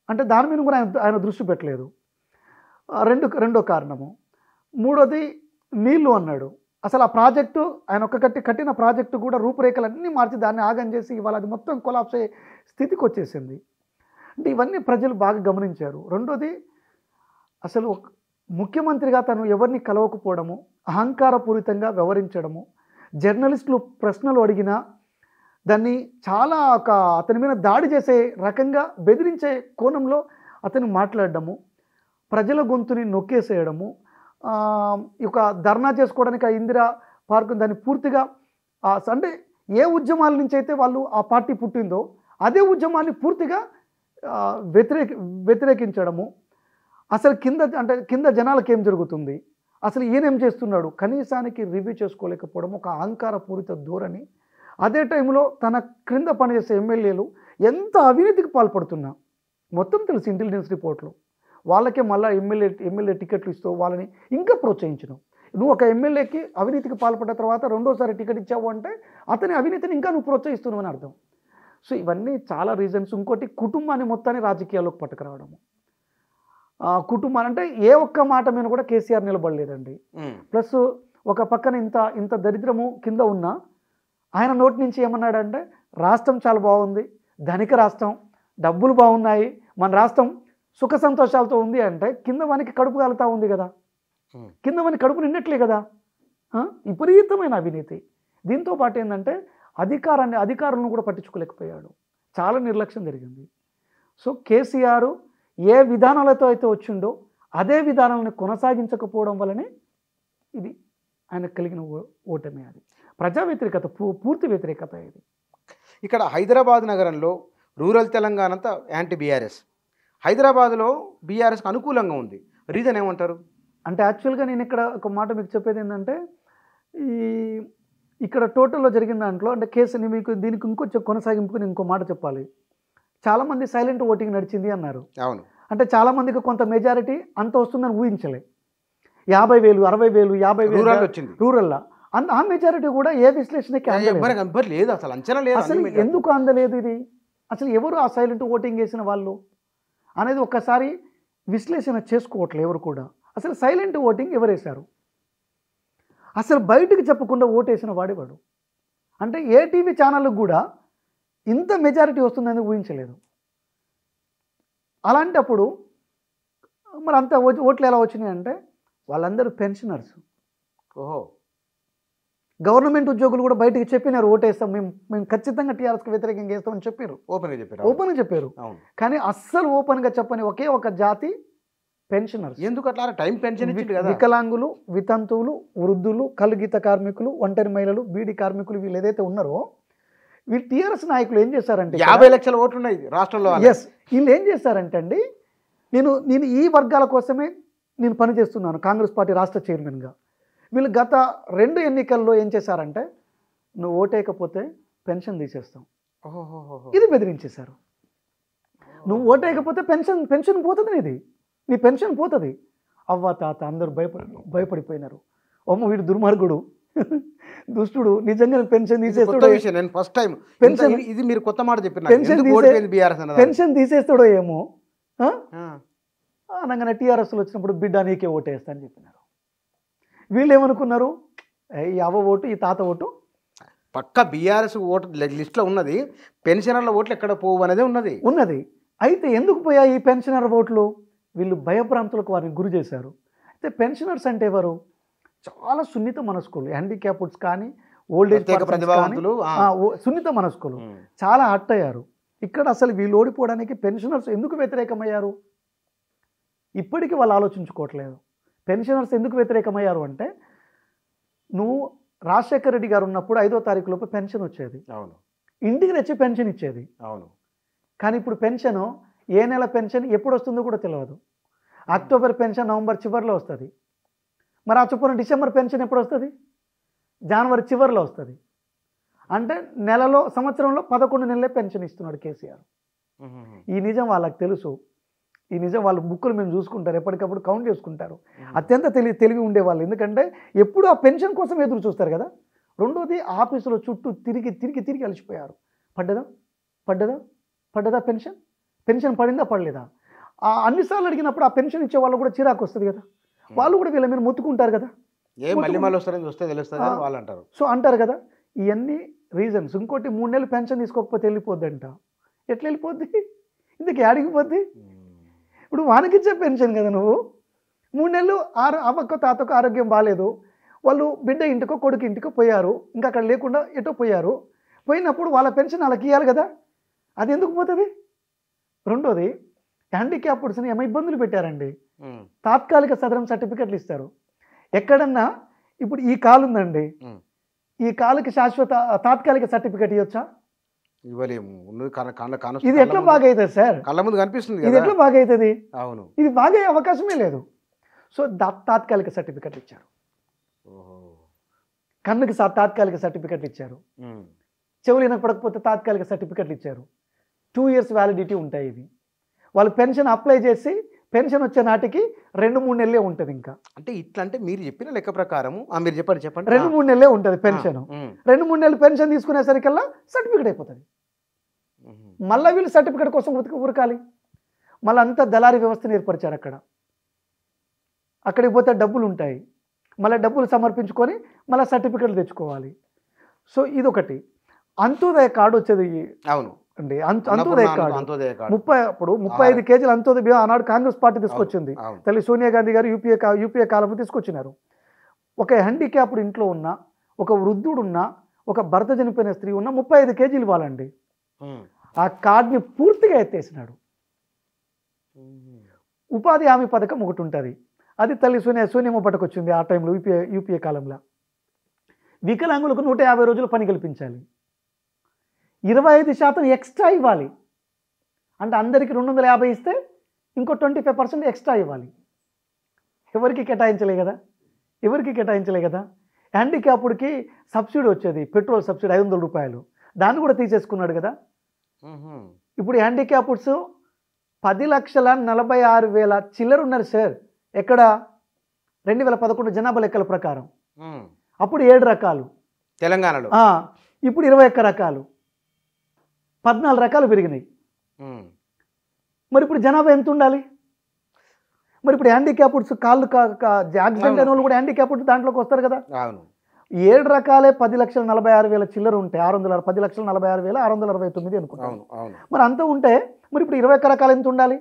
అంటే దాని మీద కూడా ఆయన దృష్టి పెట్టలేదు. రెండో కారణము. మూడోది నీళ్లు అన్నాడు. అసలు ఆ ప్రాజెక్టు ఆయన కట్టిన ప్రాజెక్టు కూడా రూపురేఖలన్నీ మార్చి దాన్ని ఆగం చేసి ఇవాళ అది మొత్తం కొలాప్స్ అయ్యే స్థితికి వచ్చేసింది. అంటే ఇవన్నీ ప్రజలు బాగా గమనించారు. రెండోది అసలు ముఖ్యమంత్రిగా తను ఎవరిని కలవకపోవడము, అహంకారపూరితంగా వ్యవహరించడము, జర్నలిస్టులు ప్రశ్నలు అడిగినా దాన్ని చాలా అతని మీద దాడి చేసే రకంగా బెదిరించే కోణంలో అతను మాట్లాడడము, ప్రజల గొంతుని నొక్కేసేయడము, ఒక ధర్నా చేసుకోవడానికి ఆ ఇందిరా పార్క్ దాన్ని పూర్తిగా అంటే ఏ ఉద్యమాల నుంచి అయితే వాళ్ళు ఆ పార్టీ పుట్టిందో అదే ఉద్యమాన్ని పూర్తిగా వ్యతిరేకించడము. అసలు కింద జనాలకు ఏం జరుగుతుంది, అసలు ఈయనేం చేస్తున్నాడు, కనీసానికి రివ్యూ చేసుకోలేకపోవడం, ఒక అహంకారపూరిత ధోరణి. అదే టైంలో తన క్రింద పనిచేసే ఎమ్మెల్యేలు ఎంత అవినీతికి పాల్పడుతున్నా మొత్తం తెలుసు ఇంటెలిజెన్స్ రిపోర్ట్లు. వాళ్ళకే మళ్ళీ ఎమ్మెల్యే టికెట్లు ఇస్తూ వాళ్ళని ఇంకా ప్రోత్సహించడం. నువ్వు ఒక ఎమ్మెల్యేకి అవినీతికి పాల్పడ్డ తర్వాత రెండోసారి టికెట్ ఇచ్చావు అంటే అతని అవినీతిని ఇంకా నువ్వు ప్రోత్సహిస్తున్నావు అని అర్థం. సో ఇవన్నీ చాలా రీజన్స్. ఇంకోటి కుటుంబాన్ని మొత్తాన్ని రాజకీయాల్లోకి పట్టుకురావడము. కుటుంబాన్ని అంటే ఏ ఒక్క మాట మీద కూడా కేసీఆర్ నిలబడలేదండి. ప్లస్ ఒక పక్కన ఇంత దరిద్రము కింద ఉన్నా ఆయన నోటి నుంచి ఏమన్నాడంటే రాష్ట్రం చాలా బాగుంది, ధనిక రాష్ట్రం, డబ్బులు బాగున్నాయి, మన రాష్ట్రం సుఖ సంతోషాలతో ఉంది అంటే కింద వానికి కడుపు కాలుతా ఉంది కదా, కింద వానికి కడుపు నిండట్లే కదా. విపరీతమైన అవినీతి. దీంతో పాటు ఏంటంటే అధికారులను కూడా పట్టించుకోలేకపోయాడు. చాలా నిర్లక్ష్యం జరిగింది. సో కేసీఆర్ ఏ విధానాలతో అయితే వచ్చిండో అదే విధానాలను కొనసాగించకపోవడం వల్లనే ఇది ఆయన కలిగిన ఓటమి. అది ప్రజా వ్యతిరేకత, పూర్తి వ్యతిరేకత. ఇది ఇక్కడ హైదరాబాద్ నగరంలో రూరల్ తెలంగాణ అంతా యాంటీ బీఆర్ఎస్, హైదరాబాద్లో బీఆర్ఎస్కి అనుకూలంగా ఉంది. రీజన్ ఏమంటారు? అంటే యాక్చువల్గా నేను ఇక్కడ ఒక మాట మీకు చెప్పేది ఏంటంటే ఇక్కడ టోటల్లో జరిగిన దాంట్లో అంటే కేసుని మీకు దీనికి ఇంకొంచెం కొనసాగింపుకు నేను ఇంకో మాట చెప్పాలి. చాలామంది సైలెంట్ ఓటింగ్ నడిచింది అన్నారు. అవును. అంటే చాలామందికి కొంత మెజారిటీ అంత వస్తుందని ఊహించలే. 50,000 60,000 50,000 వచ్చింది రూరల్లా ఆ మెజారిటీ కూడా ఏ విశ్లేషణకి లేదు, అసలు అంచనా లేదు. అసలు ఎందుకు అందలేదు ఇది? అసలు ఎవరు ఆ సైలెంట్ ఓటింగ్ వేసిన వాళ్ళు అనేది ఒక్కసారి విశ్లేషణ చేసుకోవట్లేదు ఎవరు కూడా. అసలు సైలెంట్ ఓటింగ్ ఎవరు వేశారు? అసలు బయటికి చెప్పకుండా ఓటేసిన వాడేవాడు. అంటే ఏ టీవీ ఛానళ్ళకు కూడా ఇంత మెజారిటీ వస్తుందని ఊహించలేదు. అలాంటప్పుడు మరి అంత ఓట్లు ఎలా వచ్చినాయి అంటే వాళ్ళందరూ పెన్షనర్స్. ఓహో. గవర్నమెంట్ ఉద్యోగులు కూడా బయటకు చెప్పినారు ఓటేస్తాం మేము ఖచ్చితంగా టీఆర్ఎస్కి వ్యతిరేకంగా వేస్తామని చెప్పారు. ఓపెన్గా చెప్పారు. కానీ అస్సలు ఓపెన్గా చెప్పని ఒకే ఒక జాతి పెన్షనర్స్. ఎందుకు అట్లా? టైం పెన్షన్ ఇచ్చింది కదా. వికలాంగులు, వితంతువులు, వృద్ధులు, కలుగీత కార్మికులు, ఒంటరి మహిళలు, బీడీ కార్మికులు వీళ్ళు ఏదైతే ఉన్నారో వీళ్ళు టీఆర్ఎస్ నాయకులు ఏం చేశారంటే 50 లక్షల ఓట్లు ఉన్నాయి రాష్ట్రంలో. ఎస్, వీళ్ళు ఏం చేశారంటే అండి, నేను ఈ వర్గాల కోసమే నేను పనిచేస్తున్నాను కాంగ్రెస్ పార్టీ రాష్ట్ర చైర్మన్గా. వీళ్ళు గత 2 ఎన్నికల్లో ఏం చేశారంటే నువ్వు ఓటేయకపోతే పెన్షన్ తీసేస్తాం, ఇది బెదిరించేశారు. నువ్వు ఓటేయకపోతే పెన్షన్ పోతుంది, నీ పెన్షన్ పోతుంది. అవ్వ తాత అందరూ భయపడిపోయినారు. అమ్మ వీడు దుర్మార్గుడు, దుష్టుడు, నిజంగా పెన్షన్ తీసేస్తాడో, ఇది మీరు కొత్త మాట చెప్పిన పెన్షన్ తీసేస్తాడో ఏమో అనగానే టీఆర్ఎస్లో వచ్చినప్పుడు బిడ్డ నీకే ఓటేస్తా అని చెప్పినారు. వీళ్ళు ఏమనుకున్నారు, ఈ అవ్వ ఓటు ఈ తాత ఓటు పక్క బీఆర్ఎస్ ఓటు లిస్ట్లో ఉన్నది, పెన్షనర్ల ఓట్లు ఎక్కడ పోవు అనేది ఉన్నది. అయితే ఎందుకు పోయాయి ఈ పెన్షనర్ ఓట్లు? వీళ్ళు భయభ్రాంతులకు వారిని గురి చేశారు. అయితే పెన్షనర్స్ అంటే ఎవరు? చాలా సున్నిత మనస్కులు, హ్యాండిక్యాప్డ్స్ కానీ ఓల్డ్ ఏజ్ ప్రతిభావంతులు, సున్నిత మనస్కులు చాలా హర్ట్ అయ్యారు. ఇక్కడ అసలు వీళ్ళు ఓడిపోవడానికి పెన్షనర్స్ ఎందుకు వ్యతిరేకమయ్యారు? ఇప్పటికీ వాళ్ళు ఆలోచించుకోవట్లేదు. పెన్షనర్స్ ఎందుకు వ్యతిరేకమయ్యారు అంటే నువ్వు రాజశేఖర రెడ్డి గారు ఉన్నప్పుడు 5వ తారీఖు లోపు పెన్షన్ వచ్చేది, ఇంటికి తెచ్చి పెన్షన్ ఇచ్చేది. కానీ ఇప్పుడు పెన్షన్ ఏ నెల పెన్షన్ ఎప్పుడు వస్తుందో కూడా తెలియదు. అక్టోబర్ పెన్షన్ నవంబర్ చివరిలో వస్తుంది. మరి ఆ చొప్పున డిసెంబర్ పెన్షన్ ఎప్పుడు వస్తుంది? జనవరి చివరిలో వస్తుంది. అంటే సంవత్సరంలో 11 నెలలే పెన్షన్ ఇస్తున్నాడు కేసీఆర్. ఈ నిజం వాళ్ళకి తెలుసు. ఈ నిజం వాళ్ళ బుక్కులు మేము చూసుకుంటారు, ఎప్పటికప్పుడు కౌంట్ చేసుకుంటారు. అత్యంత తెలివి ఉండేవాళ్ళు. ఎందుకంటే ఎప్పుడు ఆ పెన్షన్ కోసం ఎదురు చూస్తారు కదా. రెండోది ఆఫీసులో చుట్టూ తిరిగి అలసిపోయారు. పడ్డదా పెన్షన్ పడిందా పడలేదా అన్నిసార్లు అడిగినప్పుడు ఆ పెన్షన్ ఇచ్చే వాళ్ళు కూడా చిరాకు వస్తుంది కదా. వాళ్ళు కూడా వీళ్ళ మీద మొత్తుకుంటారు కదా, సో అంటారు కదా. ఇవన్నీ రీజన్స్. ఇంకోటి 3 నెలలు పెన్షన్ తీసుకోకపోతే వెళ్ళిపోద్దంట. ఎట్లా వెళ్ళిపోద్ది? ఇందుకు ఆడిగిపోద్ది. ఇప్పుడు వానికిచ్చే పెన్షన్ కదా నువ్వు. 3 నెలలు అవ్వకో తాతకు ఆరోగ్యం బాగాలేదు, వాళ్ళు బిడ్డ ఇంటికో కొడుకు ఇంటికో పోయారు, ఇంకా అక్కడ లేకుండా ఎటో పోయినప్పుడు వాళ్ళ పెన్షన్ వాళ్ళకి ఇవ్వాలి కదా, అది ఎందుకు పోతుంది? రెండోది హ్యాండిక్యాప్డ్స్ని ఏమో ఇబ్బందులు పెట్టారండి. తాత్కాలిక సదరం సర్టిఫికెట్లు ఇస్తారు. ఎక్కడన్నా ఇప్పుడు ఈ కాలు ఉందండి, ఈ కాలుకి శాశ్వత తాత్కాలిక సర్టిఫికెట్ ఇవ్వచ్చా? ఇది ఎట్లా బాగా అవుతుంది సార్? కళ్ళ ముందు కనిపిస్తుంది, ఇది ఎట్లా బాగా అవుతుంది? అవును, ఇది బాగా అయ్యే అవకాశమే లేదు. సో తాత్కాలిక సర్టిఫికెట్ ఇచ్చారు, కన్నుకి తాత్కాలిక సర్టిఫికెట్లు ఇచ్చారు, చెవులు వినపడకపోతే తాత్కాలిక సర్టిఫికెట్లు ఇచ్చారు. 2 years వ్యాలిడిటీ ఉంటాయి. ఇవి వాళ్ళు పెన్షన్ అప్లై చేసి పెన్షన్ వచ్చే నాటికి 2-3 నెలలే ఉంటుంది. ఇంకా అంటే ఇట్లా అంటే మీరు చెప్పిన లెక్క ప్రకారం మీరు చెప్పండి 2-3 నెలలే ఉంటుంది పెన్షన్. 2-3 నెలలు పెన్షన్ తీసుకునేసరికల్లా సర్టిఫికెట్ అయిపోతుంది. మళ్ళీ వీళ్ళు సర్టిఫికెట్ కోసం ఉరకాలి. మళ్ళీ అంతా దళారీ వ్యవస్థను ఏర్పరిచారు. అక్కడికి పోతే డబ్బులు ఉంటాయి, మళ్ళీ డబ్బులు సమర్పించుకొని మళ్ళీ సర్టిఫికెట్లు తెచ్చుకోవాలి. సో ఇదొకటి. అంత్యోదయ కార్డు వచ్చేది. అవును అండి, అంత్యోదయ కార్డు 35 కేజీలు అంత్యోదయ బియ్యం ఆనాడు కాంగ్రెస్ పార్టీ తీసుకొచ్చింది. తల్లి సోనియా గాంధీ గారు యూపీఏ కాలంలో తీసుకొచ్చినారు. ఒక హ్యాండిక్యాప్డ్ ఇంట్లో ఉన్న, ఒక వృద్ధుడు ఉన్న, ఒక భర్త చనిపోయిన స్త్రీ ఉన్న 35 కేజీలు ఇవ్వాలండి. ఆ కార్డుని పూర్తిగా ఎత్తేసినాడు. ఉపాధి హామీ పథకం ఒకటి ఉంటుంది, అది తల్లి సోనియమ్మ పట్టుకొచ్చింది ఆ టైంలో యూపీఏ కాలంలో. వికలాంగులకు 150 రోజులు పని కల్పించాలి, 25% ఎక్స్ట్రా ఇవ్వాలి. అంటే అందరికీ 250 ఇస్తే ఇంకో 25% ఎక్స్ట్రా ఇవ్వాలి. ఎవరికి కేటాయించలే కదా. హ్యాండిక్యాప్డ్కి సబ్సిడీ వచ్చేది, పెట్రోల్ సబ్సిడీ 500 రూపాయలు, దాన్ని కూడా తీసేసుకున్నాడు కదా. ఇప్పుడు హ్యాండిక్యాప్డ్స్ 10,46,000 చిల్లర ఉన్నారు సార్. ఎక్కడ 2011 జనాభా లెక్కల ప్రకారం. అప్పుడు 7 రకాలు తెలంగాణలో, ఇప్పుడు 21 రకాలు, 14 రకాలు పెరిగినాయి. మరి ఇప్పుడు జనాభా ఎంత ఉండాలి? మరి ఇప్పుడు హ్యాండిక్యాప్డ్స్ కాళ్ళు యాక్సిడెంట్ అయిన వాళ్ళు కూడా హ్యాండిక్యాప్డ్ దాంట్లోకి వస్తారు కదా. 7 రకాలే 10,46,000 చిల్లర ఉంటే 10,46,669 అనుకుంటాను. మరి అంత ఉంటే మరి ఇప్పుడు 21 రకాలు ఎంత ఉండాలి?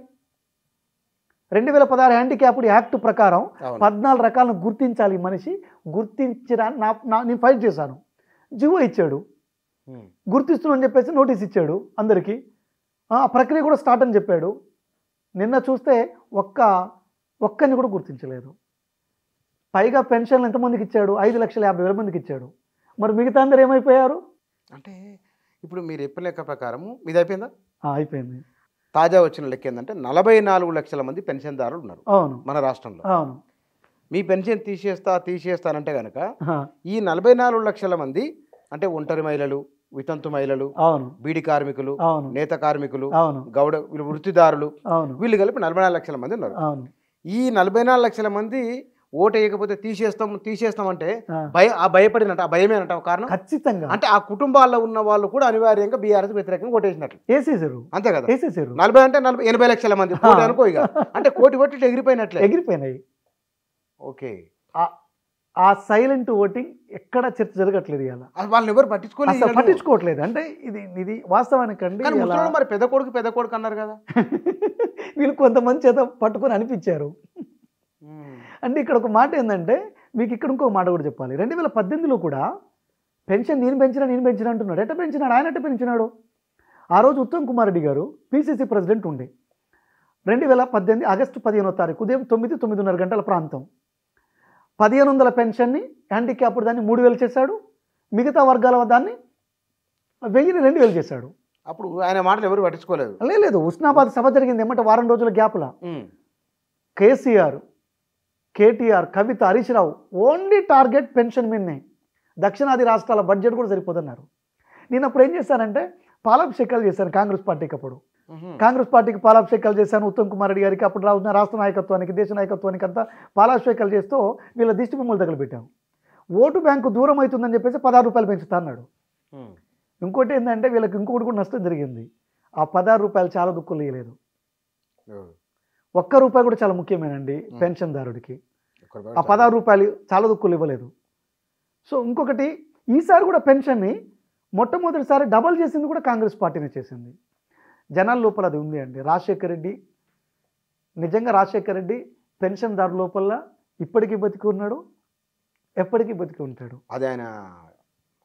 2016 హ్యాండిక్యాప్డ్ యాక్ట్ ప్రకారం 14 రకాలను గుర్తించాలి మనిషి. గుర్తించడానికి నేను ఫైట్ చేశాను. జీవో ఇచ్చాడు, గుర్తిస్తున్నాను చెప్పేసి నోటీస్ ఇచ్చాడు అందరికీ. ఆ ప్రక్రియ కూడా స్టార్ట్ అని చెప్పాడు. నిన్న చూస్తే ఒక్కరిని కూడా గుర్తించలేదు. పైగా పెన్షన్లు ఎంతమందికి ఇచ్చాడు? 5,50,000 మందికి ఇచ్చాడు. మరి మిగతా అందరు ఏమైపోయారు? అంటే ఇప్పుడు మీరు చెప్పిన లెక్క ప్రకారము ఇది అయిపోయిందా? అయిపోయింది. తాజా వచ్చిన లెక్క ఏంటంటే 44 లక్షల మంది పెన్షన్దారులు ఉన్నారు మన రాష్ట్రంలో. మీ పెన్షన్ తీసేస్తానంటే కనుక ఈ 44 లక్షల మంది అంటే ఒంటరి మహిళలు, వితంతు మహిళలు, బీడి కార్మికులు, నేత కార్మికులు, గౌడ వృత్తిదారులు, వీళ్ళు కలిపి 44 లక్షల మంది ఉన్నారు. ఈ 44 లక్షల మంది ఓటు వేయకపోతే తీసేస్తాం అంటే భయపడినట్టు, ఆ భయమేనట కారణం. ఖచ్చితంగా. అంటే ఆ కుటుంబాల్లో ఉన్న వాళ్ళు కూడా అనివార్యంగా బీఆర్ఎస్ వ్యతిరేకంగా ఓటేసినట్లు వేసేసారు. అంతే కదా. 40 అంటే 80 లక్షల మంది అనుకో. ఇక అంటే కోటి ఓట్లు ఎగిరిపోయినాయి. ఓకే. ఆ సైలెంట్ ఓటింగ్ ఎక్కడ చర్చ జరగట్లేదు. ఇలా వాళ్ళని ఎవరు పట్టించుకోవట్లేదు. అంటే ఇది వాస్తవానికండి. మరి పెద్ద కొడుకు అన్నారు కదా. వీళ్ళు కొంతమంది చేత పట్టుకొని అనిపించారు. అంటే ఇక్కడ ఒక మాట ఏంటంటే, మీకు ఇక్కడ ఇంకో మాట కూడా చెప్పాలి. 2018లో కూడా పెన్షన్ నేను పెంచినా అంటున్నాడు. ఎట్ట పెంచినాడు? ఆయన ఎట్ట పెంచినాడు? ఆ రోజు ఉత్తమ్ కుమార్ రెడ్డి గారు పిసిసి ప్రెసిడెంట్ ఉండే. 2018 ఆగస్టు 15వ తారీఖు ఉదయం 9:30 గంటల ప్రాంతం 1,500 పెన్షన్ని హ్యాండిక్యాప్డ్ దాన్ని 3,000 చేశాడు. మిగతా వర్గాల దాన్ని 1,000ని 2,000 చేశాడు. అప్పుడు ఆయన మాటలు ఎవరు పట్టించుకోలేదు. లేదు, ఉస్నాబాద్ సభ జరిగింది ఏమంటే వారం రోజుల గ్యాప్లా. కేసీఆర్, కేటీఆర్, కవిత, Harish Rao only target pension మీదనే. దక్షిణాది రాష్ట్రాల బడ్జెట్ కూడా సరిపోతున్నారు. నేను అప్పుడు ఏం చేశానంటే పాలాభిషేకాలు చేశాను కాంగ్రెస్ పార్టీకి. అప్పుడు కాంగ్రెస్ పార్టీకి పాలాభిషేకాలు చేశాను. ఉత్తమ్ కుమార్ రెడ్డి గారికి, అప్పుడు రాష్ట్ర నాయకత్వానికి, దేశ నాయకత్వానికి అంతా పాలాభిషేకాలు చేస్తూ వీళ్ళ దిష్టి బొమ్మలు తగలబెట్టాము. ఓటు బ్యాంకు దూరం అవుతుందని చెప్పేసి 16 రూపాయలు పెంచుతా అన్నాడు. ఇంకోటి ఏంటంటే వీళ్ళకి ఇంకొకటి కూడా నష్టం జరిగింది. ఆ 16 రూపాయలు చాలా దుక్కులు ఇవ్వలేదు. ₹1 కూడా చాలా ముఖ్యమేనండి పెన్షన్దారుడికి. ఆ 16 రూపాయలు చాలా దుక్కులు ఇవ్వలేదు. సో ఇంకొకటి, ఈసారి కూడా పెన్షన్ని మొట్టమొదటిసారి డబల్ చేసింది కూడా కాంగ్రెస్ పార్టీనే చేసింది. జనాల లోపల అది ఉంది అండి. రాజశేఖర్ రెడ్డి, నిజంగా రాజశేఖర్ రెడ్డి పెన్షన్దారు లోపల ఇప్పటికీ బతికి ఉన్నాడు, ఎప్పటికీ బతికి ఉంటాడు. అది ఆయన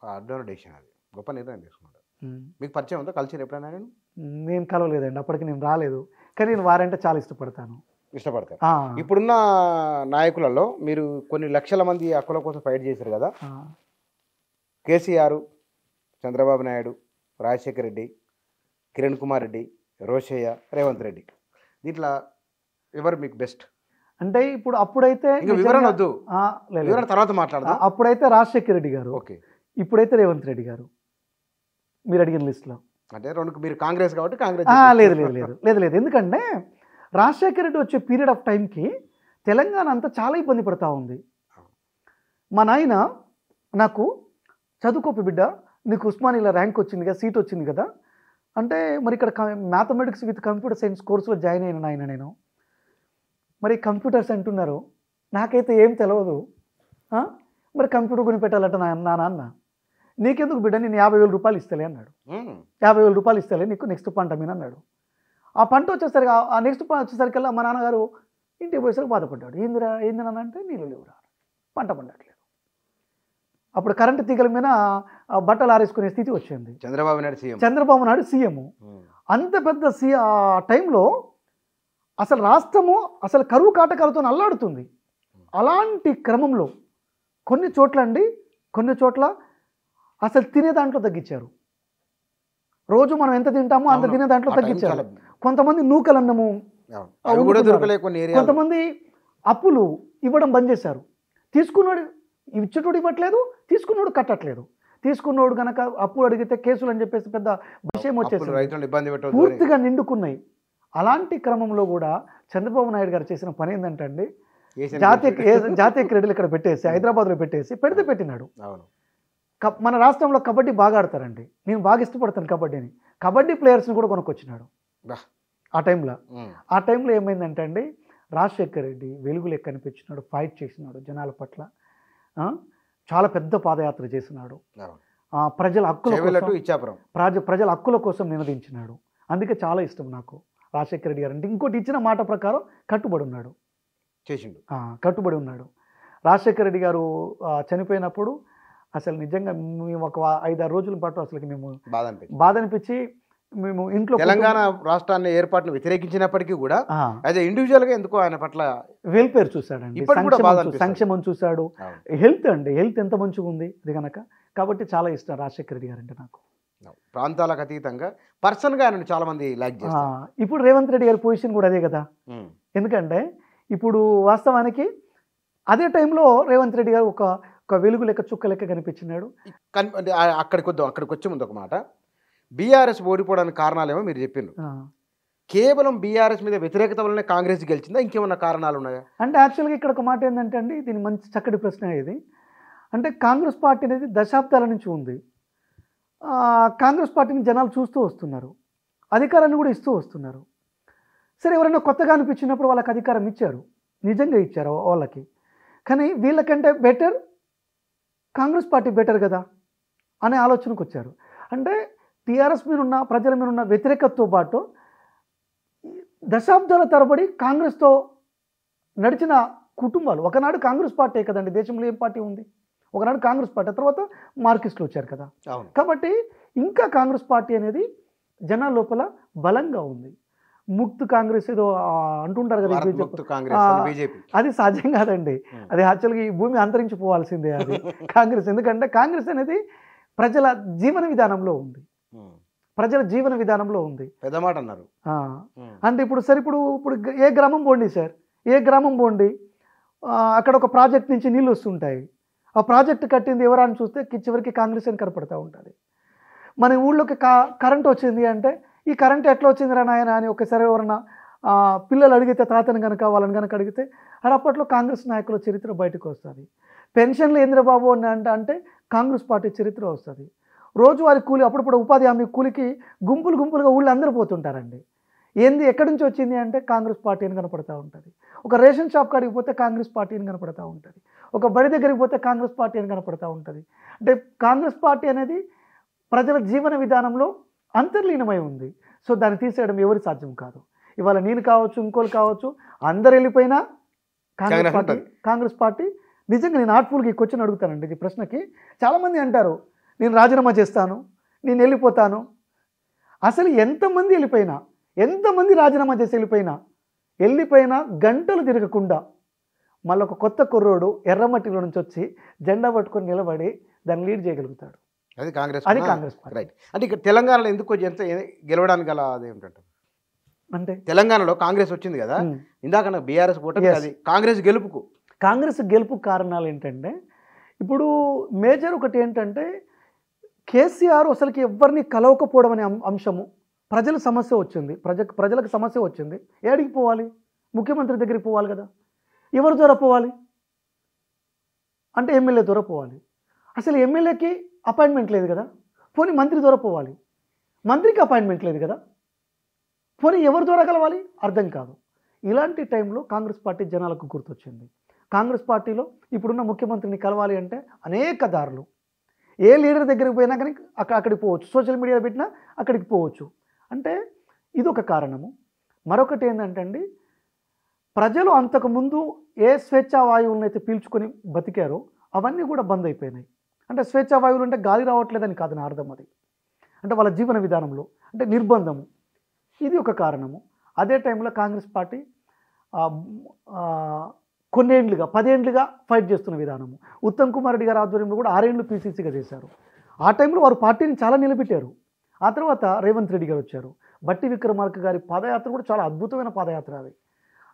అడ్వాంటేషన్, అది గొప్ప నిర్ణయం తీసుకున్నాడు. మీకు పరిచయం ఉందా? కలిసి ఎప్పుడైనా? నేను కలవలేదండి, అప్పటికి నేను రాలేదు. కానీ నేను వారంటే చాలా ఇష్టపడతాను. ఇప్పుడున్న నాయకులలో మీరు కొన్ని లక్షల మంది హక్కుల కోసం ఫైట్ చేశారు కదా. కేసీఆర్, చంద్రబాబు నాయుడు, రాజశేఖర్ రెడ్డి, కిరణ్ కుమార్ రెడ్డి, రోషయ్య, రేవంత్ రెడ్డి, దీంట్లో ఎవరు మీకు బెస్ట్? అంటే ఇప్పుడు అప్పుడైతే వివరణ వద్దు, తర్వాత మాట్లాడదాం. అప్పుడైతే రాజశేఖర్ రెడ్డి గారు, ఇప్పుడైతే రేవంత్ రెడ్డి గారు మీరు అడిగిన లిస్టులో. అంటే మీరు కాంగ్రెస్ కాబట్టి కాంగ్రెస్. లేదు. ఎందుకంటే రాజశేఖర్ రెడ్డి వచ్చే పీరియడ్ ఆఫ్ టైంకి తెలంగాణ అంతా చాలా ఇబ్బంది పడుతూ ఉంది. మా నాయన నాకు చదువుకోపి బిడ్డ, నీకు ఉస్మానియాలో ర్యాంక్ వచ్చింది కదా, సీట్ వచ్చింది కదా అంటే, మరి ఇక్కడ మ్యాథమెటిక్స్ విత్ కంప్యూటర్ సైన్స్ కోర్సులో జాయిన్ అయిన నాయన నేను. మరి కంప్యూటర్స్ అంటున్నారు, నాకైతే ఏం తెలియదు. మరి కంప్యూటర్ కొని పెట్టాలట నా నాన్న. నీకెందుకు బిడ్డ, నేను 50,000 రూపాయలు ఇస్తలే అన్నాడు. 50,000 రూపాయలు ఇస్తలే నీకు, నెక్స్ట్ పంట మీద అన్నాడు. ఆ పంట వచ్చేసరికి, ఆ నెక్స్ట్ పంట వచ్చేసరికల్లా మా నాన్నగారు ఇంటికి పోయేసరికి బాధపడ్డాడు. ఏందిరా అంటే నీళ్ళు లేవురా, పంట పండట్లేదు. అప్పుడు కరెంటు తీగల మీద బట్టలు ఆరేసుకునే స్థితి వచ్చింది. చంద్రబాబు నాయుడు సీఎం. అంత పెద్ద ఆ టైంలో అసలు రాష్ట్రము అసలు కరువు కాటకాలతో అల్లాడుతుంది. అలాంటి క్రమంలో కొన్ని చోట్ల అసలు తినే దాంట్లో తగ్గించారు. రోజు మనం ఎంత తింటామో అంత తినే దాంట్లో తగ్గించారు. కొంతమంది నూకలన్నము, కొంతమంది అప్పులు ఇవ్వడం బంద్ చేశారు. తీసుకున్నాడు ఇచ్చేటోడు ఇవ్వట్లేదు, తీసుకున్నాడు కట్టట్లేదు. తీసుకున్నోడు కనుక అప్పు అడిగితే కేసులు అని చెప్పేసి పెద్ద విషయం వచ్చేసి రైతులను ఇబ్బంది పెట్టవద్దు అని. పూర్తిగా నిండుకున్నాయి. అలాంటి క్రమంలో కూడా చంద్రబాబు నాయుడు గారు చేసిన పని ఏంటంటే అండి, జాతీయ క్రీడలు ఇక్కడ పెట్టేసి హైదరాబాద్లో పెడితే పెట్టినాడు. అవును. మన రాష్ట్రంలో కబడ్డీ బాగా ఆడతారండి, నేను బాగా ఇష్టపడతాను కబడ్డీని. కబడ్డీ ప్లేయర్స్ని కూడా కొనుక్కొచ్చినాడు ఆ టైంలో. ఆ టైంలో ఏమైందంటే అండి, రాజశేఖర్ రెడ్డి వెలుగులే కనిపించినాడు, ఫైట్ చేసినాడు జనాల పట్ల, చాలా పెద్ద పాదయాత్ర చేసినాడు, ప్రజల హక్కుల కోసం ప్రజల హక్కుల కోసం నినదించినాడు. అందుకే చాలా ఇష్టం నాకు రాజశేఖర రెడ్డి గారు అంటే. ఇంకోటి ఇచ్చిన మాట ప్రకారం కట్టుబడి ఉన్నాడు, కట్టుబడి ఉన్నాడు. రాజశేఖర రెడ్డి గారు చనిపోయినప్పుడు అసలు నిజంగా మేము ఒక 5-6 రోజుల పాటు అసలు మేము బాధ అనిపించి మేము ఇంట్లో తెలంగాణ రాష్ట్రాన్ని ఏర్పాటును వ్యతిరేకించినప్పటికీ కూడా యాజ్ ఇండివిజువల్ గా ఎందుకో ఆయన పట్ల వెల్ఫేర్ చూశాడండి, సంక్షేమం చూశాడు. హెల్త్ ఎంత మంచిగా ఉంది అది కనుక. కాబట్టి చాలా ఇష్టం రాజశేఖర రెడ్డి గారు అంటే నాకు. ప్రాంతాలకు అతీతంగా పర్సన్ గా ఆయన చాలా మంది లైక్ చేస్తారు. ఇప్పుడు రేవంత్ రెడ్డి గారి పొజిషన్ కూడా అదే కదా. ఎందుకంటే ఇప్పుడు వాస్తవానికి అదే టైంలో రేవంత్ రెడ్డి గారు ఒక వెలుగు లెక్క చుక్క లెక్క కనిపించినాడు. అక్కడికి వచ్చే ముందు ఒక మాట, బీఆర్ఎస్ ఓడిపోవడానికి కారణాలేమో మీరు చెప్పిండ్రు. కేవలం బీఆర్ఎస్ మీద వ్యతిరేకత వల్లనే కాంగ్రెస్ గెలిచిందా, ఇంకేమన్నా కారణాలు ఉన్నాయా? అంటే యాక్చువల్గా ఇక్కడ ఒక మాట ఏంటంటే అండి, దీని మంచి చక్కటి ప్రశ్న ఇది. అంటే కాంగ్రెస్ పార్టీ అనేది దశాబ్దాల నుంచి ఉంది. కాంగ్రెస్ పార్టీని జనాలు చూస్తూ వస్తున్నారు, అధికారాన్ని కూడా ఇస్తూ వస్తున్నారు. సరే, ఎవరైనా కొత్తగా అనిపించినప్పుడు వాళ్ళకి అధికారం ఇచ్చారు, నిజంగా ఇచ్చారు వాళ్ళకి. కానీ వీళ్ళకంటే బెటర్ కాంగ్రెస్ పార్టీ బెటర్ కదా అనే ఆలోచనకు వచ్చారు. అంటే టీఆర్ఎస్ మీద ఉన్న ప్రజల మీద ఉన్న వ్యతిరేకతతో పాటు దశాబ్దాల తరబడి కాంగ్రెస్తో నడిచిన కుటుంబాలు, ఒకనాడు కాంగ్రెస్ పార్టీ కదండి, దేశంలో ఏం పార్టీ ఉంది? ఒకనాడు కాంగ్రెస్ పార్టీ, తర్వాత మార్కిస్టులు వచ్చారు కదా. కాబట్టి ఇంకా కాంగ్రెస్ పార్టీ అనేది జనాల లోపల బలంగా ఉంది. ముక్త్ కాంగ్రెస్ ఏదో అంటుంటారు కదా, అది సాధ్యం కాదండి. అది యాక్చువల్గా ఈ భూమి అంతరించిపోవాల్సిందే అది కాంగ్రెస్. ఎందుకంటే కాంగ్రెస్ అనేది ప్రజల జీవన విధానంలో ఉంది, ప్రజల జీవన విధానంలో ఉంది. పెద్ద మాట అన్నారు. అంటే ఇప్పుడు సరే, ఇప్పుడు ఏ గ్రామం పోండి సార్, ఏ గ్రామం పోండి, అక్కడ ఒక ప్రాజెక్ట్ నుంచి నీళ్ళు వస్తుంటాయి. ఆ ప్రాజెక్ట్ కట్టింది ఎవరని చూస్తే చివరికి కాంగ్రెస్ అని కనపడతా ఉంటుంది. మన ఊళ్ళోకి కరెంట్ వచ్చింది అంటే, ఈ కరెంట్ ఎట్లా వచ్చిందిరా నాయన అని ఒకసారి ఎవరన్నా పిల్లలు అడిగితే, తాతని కనుక వాళ్ళని కనుక అడిగితే, అది అప్పట్లో కాంగ్రెస్ నాయకుల చరిత్ర బయటకు వస్తుంది. పెన్షన్లు ఏంద్రబాబు అని అంటే కాంగ్రెస్ పార్టీ చరిత్ర వస్తుంది. రోజువారి కూలి, అప్పుడప్పుడు ఉపాధి హామీ కూలికి గుంపులుగా ఊళ్ళు అందరూ పోతుంటారండి. ఏంది ఎక్కడి నుంచి వచ్చింది అంటే కాంగ్రెస్ పార్టీ అని కనపడతా ఉంటుంది. ఒక రేషన్ షాప్ కాడికి పోతే కాంగ్రెస్ పార్టీ అని కనపడతా ఉంటుంది. ఒక బడి దగ్గరికి పోతే కాంగ్రెస్ పార్టీ అని కనపడతా ఉంటుంది. అంటే కాంగ్రెస్ పార్టీ అనేది ప్రజల జీవన విధానంలో అంతర్లీనమై ఉంది. సో దాన్ని తీసేయడం ఎవరి సాధ్యం కాదు. ఇవాళ నేను కావచ్చు, ఇంకోళ్ళు కావచ్చు, అందరు వెళ్ళిపోయినా కాంగ్రెస్ పార్టీ నిజంగా నేను ఆర్ట్ఫుల్గా ఈ క్వశ్చన్ అడుగుతానండి. ఈ ప్రశ్నకి చాలామంది అంటారు నేను రాజీనామా చేస్తాను, నేను వెళ్ళిపోతాను. అసలు ఎంతమంది వెళ్ళిపోయినా, ఎంతమంది రాజీనామా చేసి వెళ్ళిపోయినా గంటలు తిరగకుండా మళ్ళీ ఒక కొత్త కుర్రోడు ఎర్రమట్టిలో నుంచి వచ్చి జెండా పట్టుకొని నిలబడి దాన్ని లీడ్ చేయగలుగుతాడు. అది కాంగ్రెస్ పార్టీ. రైట్. అంటే ఇక్కడ తెలంగాణలో ఎందుకు గెలవడానికి గల అదేమిటంటే, అంటే తెలంగాణలో కాంగ్రెస్ వచ్చింది కదా, ఇందాక బీఆర్ఎస్ ఓటమి, అది కాంగ్రెస్ గెలుపు కారణాలు ఏంటంటే, ఇప్పుడు మేజర్ ఒకటి ఏంటంటే కేసీఆర్ అసలుకి ఎవరిని కలవకపోవడం అనే అంశము. ప్రజల సమస్య వచ్చింది, ప్రజలకు సమస్య వచ్చింది. ఏడికి పోవాలి? ముఖ్యమంత్రి దగ్గరికి పోవాలి కదా. ఎవరి ద్వారా పోవాలి అంటే ఎమ్మెల్యే ద్వారా పోవాలి. అసలు ఎమ్మెల్యేకి అపాయింట్మెంట్ లేదు కదా, పోనీ మంత్రి ద్వారా పోవాలి. మంత్రికి అపాయింట్మెంట్ లేదు కదా, పోనీ ఎవరి ద్వారా కలవాలి? అర్థం కాదు. ఇలాంటి టైంలో కాంగ్రెస్ పార్టీ జనాలకు గుర్తొచ్చింది. కాంగ్రెస్ పార్టీలో ఇప్పుడున్న ముఖ్యమంత్రిని కలవాలి అంటే అనేక దారులు. ఏ లీడర్ దగ్గరికి పోయినా కానీ అక్కడికి పోవచ్చు, సోషల్ మీడియా పెట్టినా అక్కడికి పోవచ్చు. అంటే ఇదొక కారణము. మరొకటి ఏంటంటే అండి, ప్రజలు అంతకుముందు ఏ స్వేచ్ఛా వాయువులను అయితే పీల్చుకొని బతికారో అవన్నీ కూడా బంద్ అయిపోయినాయి. అంటే స్వేచ్ఛా వాయువులు అంటే గాలి రావట్లేదని కాదు నా అర్థం. అది అంటే వాళ్ళ జీవన విధానంలో అంటే నిర్బంధము, ఇది ఒక కారణము. అదే టైంలో కాంగ్రెస్ పార్టీ కొన్నేండ్లుగా 10 ఏళ్ళుగా ఫైట్ చేస్తున్న విధానము. ఉత్తమ్ కుమార్ రెడ్డి గారి ఆధ్వర్యంలో కూడా 6 ఏళ్ళు పీసీసీగా చేశారు. ఆ టైంలో వారు పార్టీని చాలా నిలబెట్టారు. ఆ తర్వాత రేవంత్ రెడ్డి గారు వచ్చారు. బట్టి విక్రమార్క గారి పాదయాత్ర కూడా చాలా అద్భుతమైన పాదయాత్ర. అది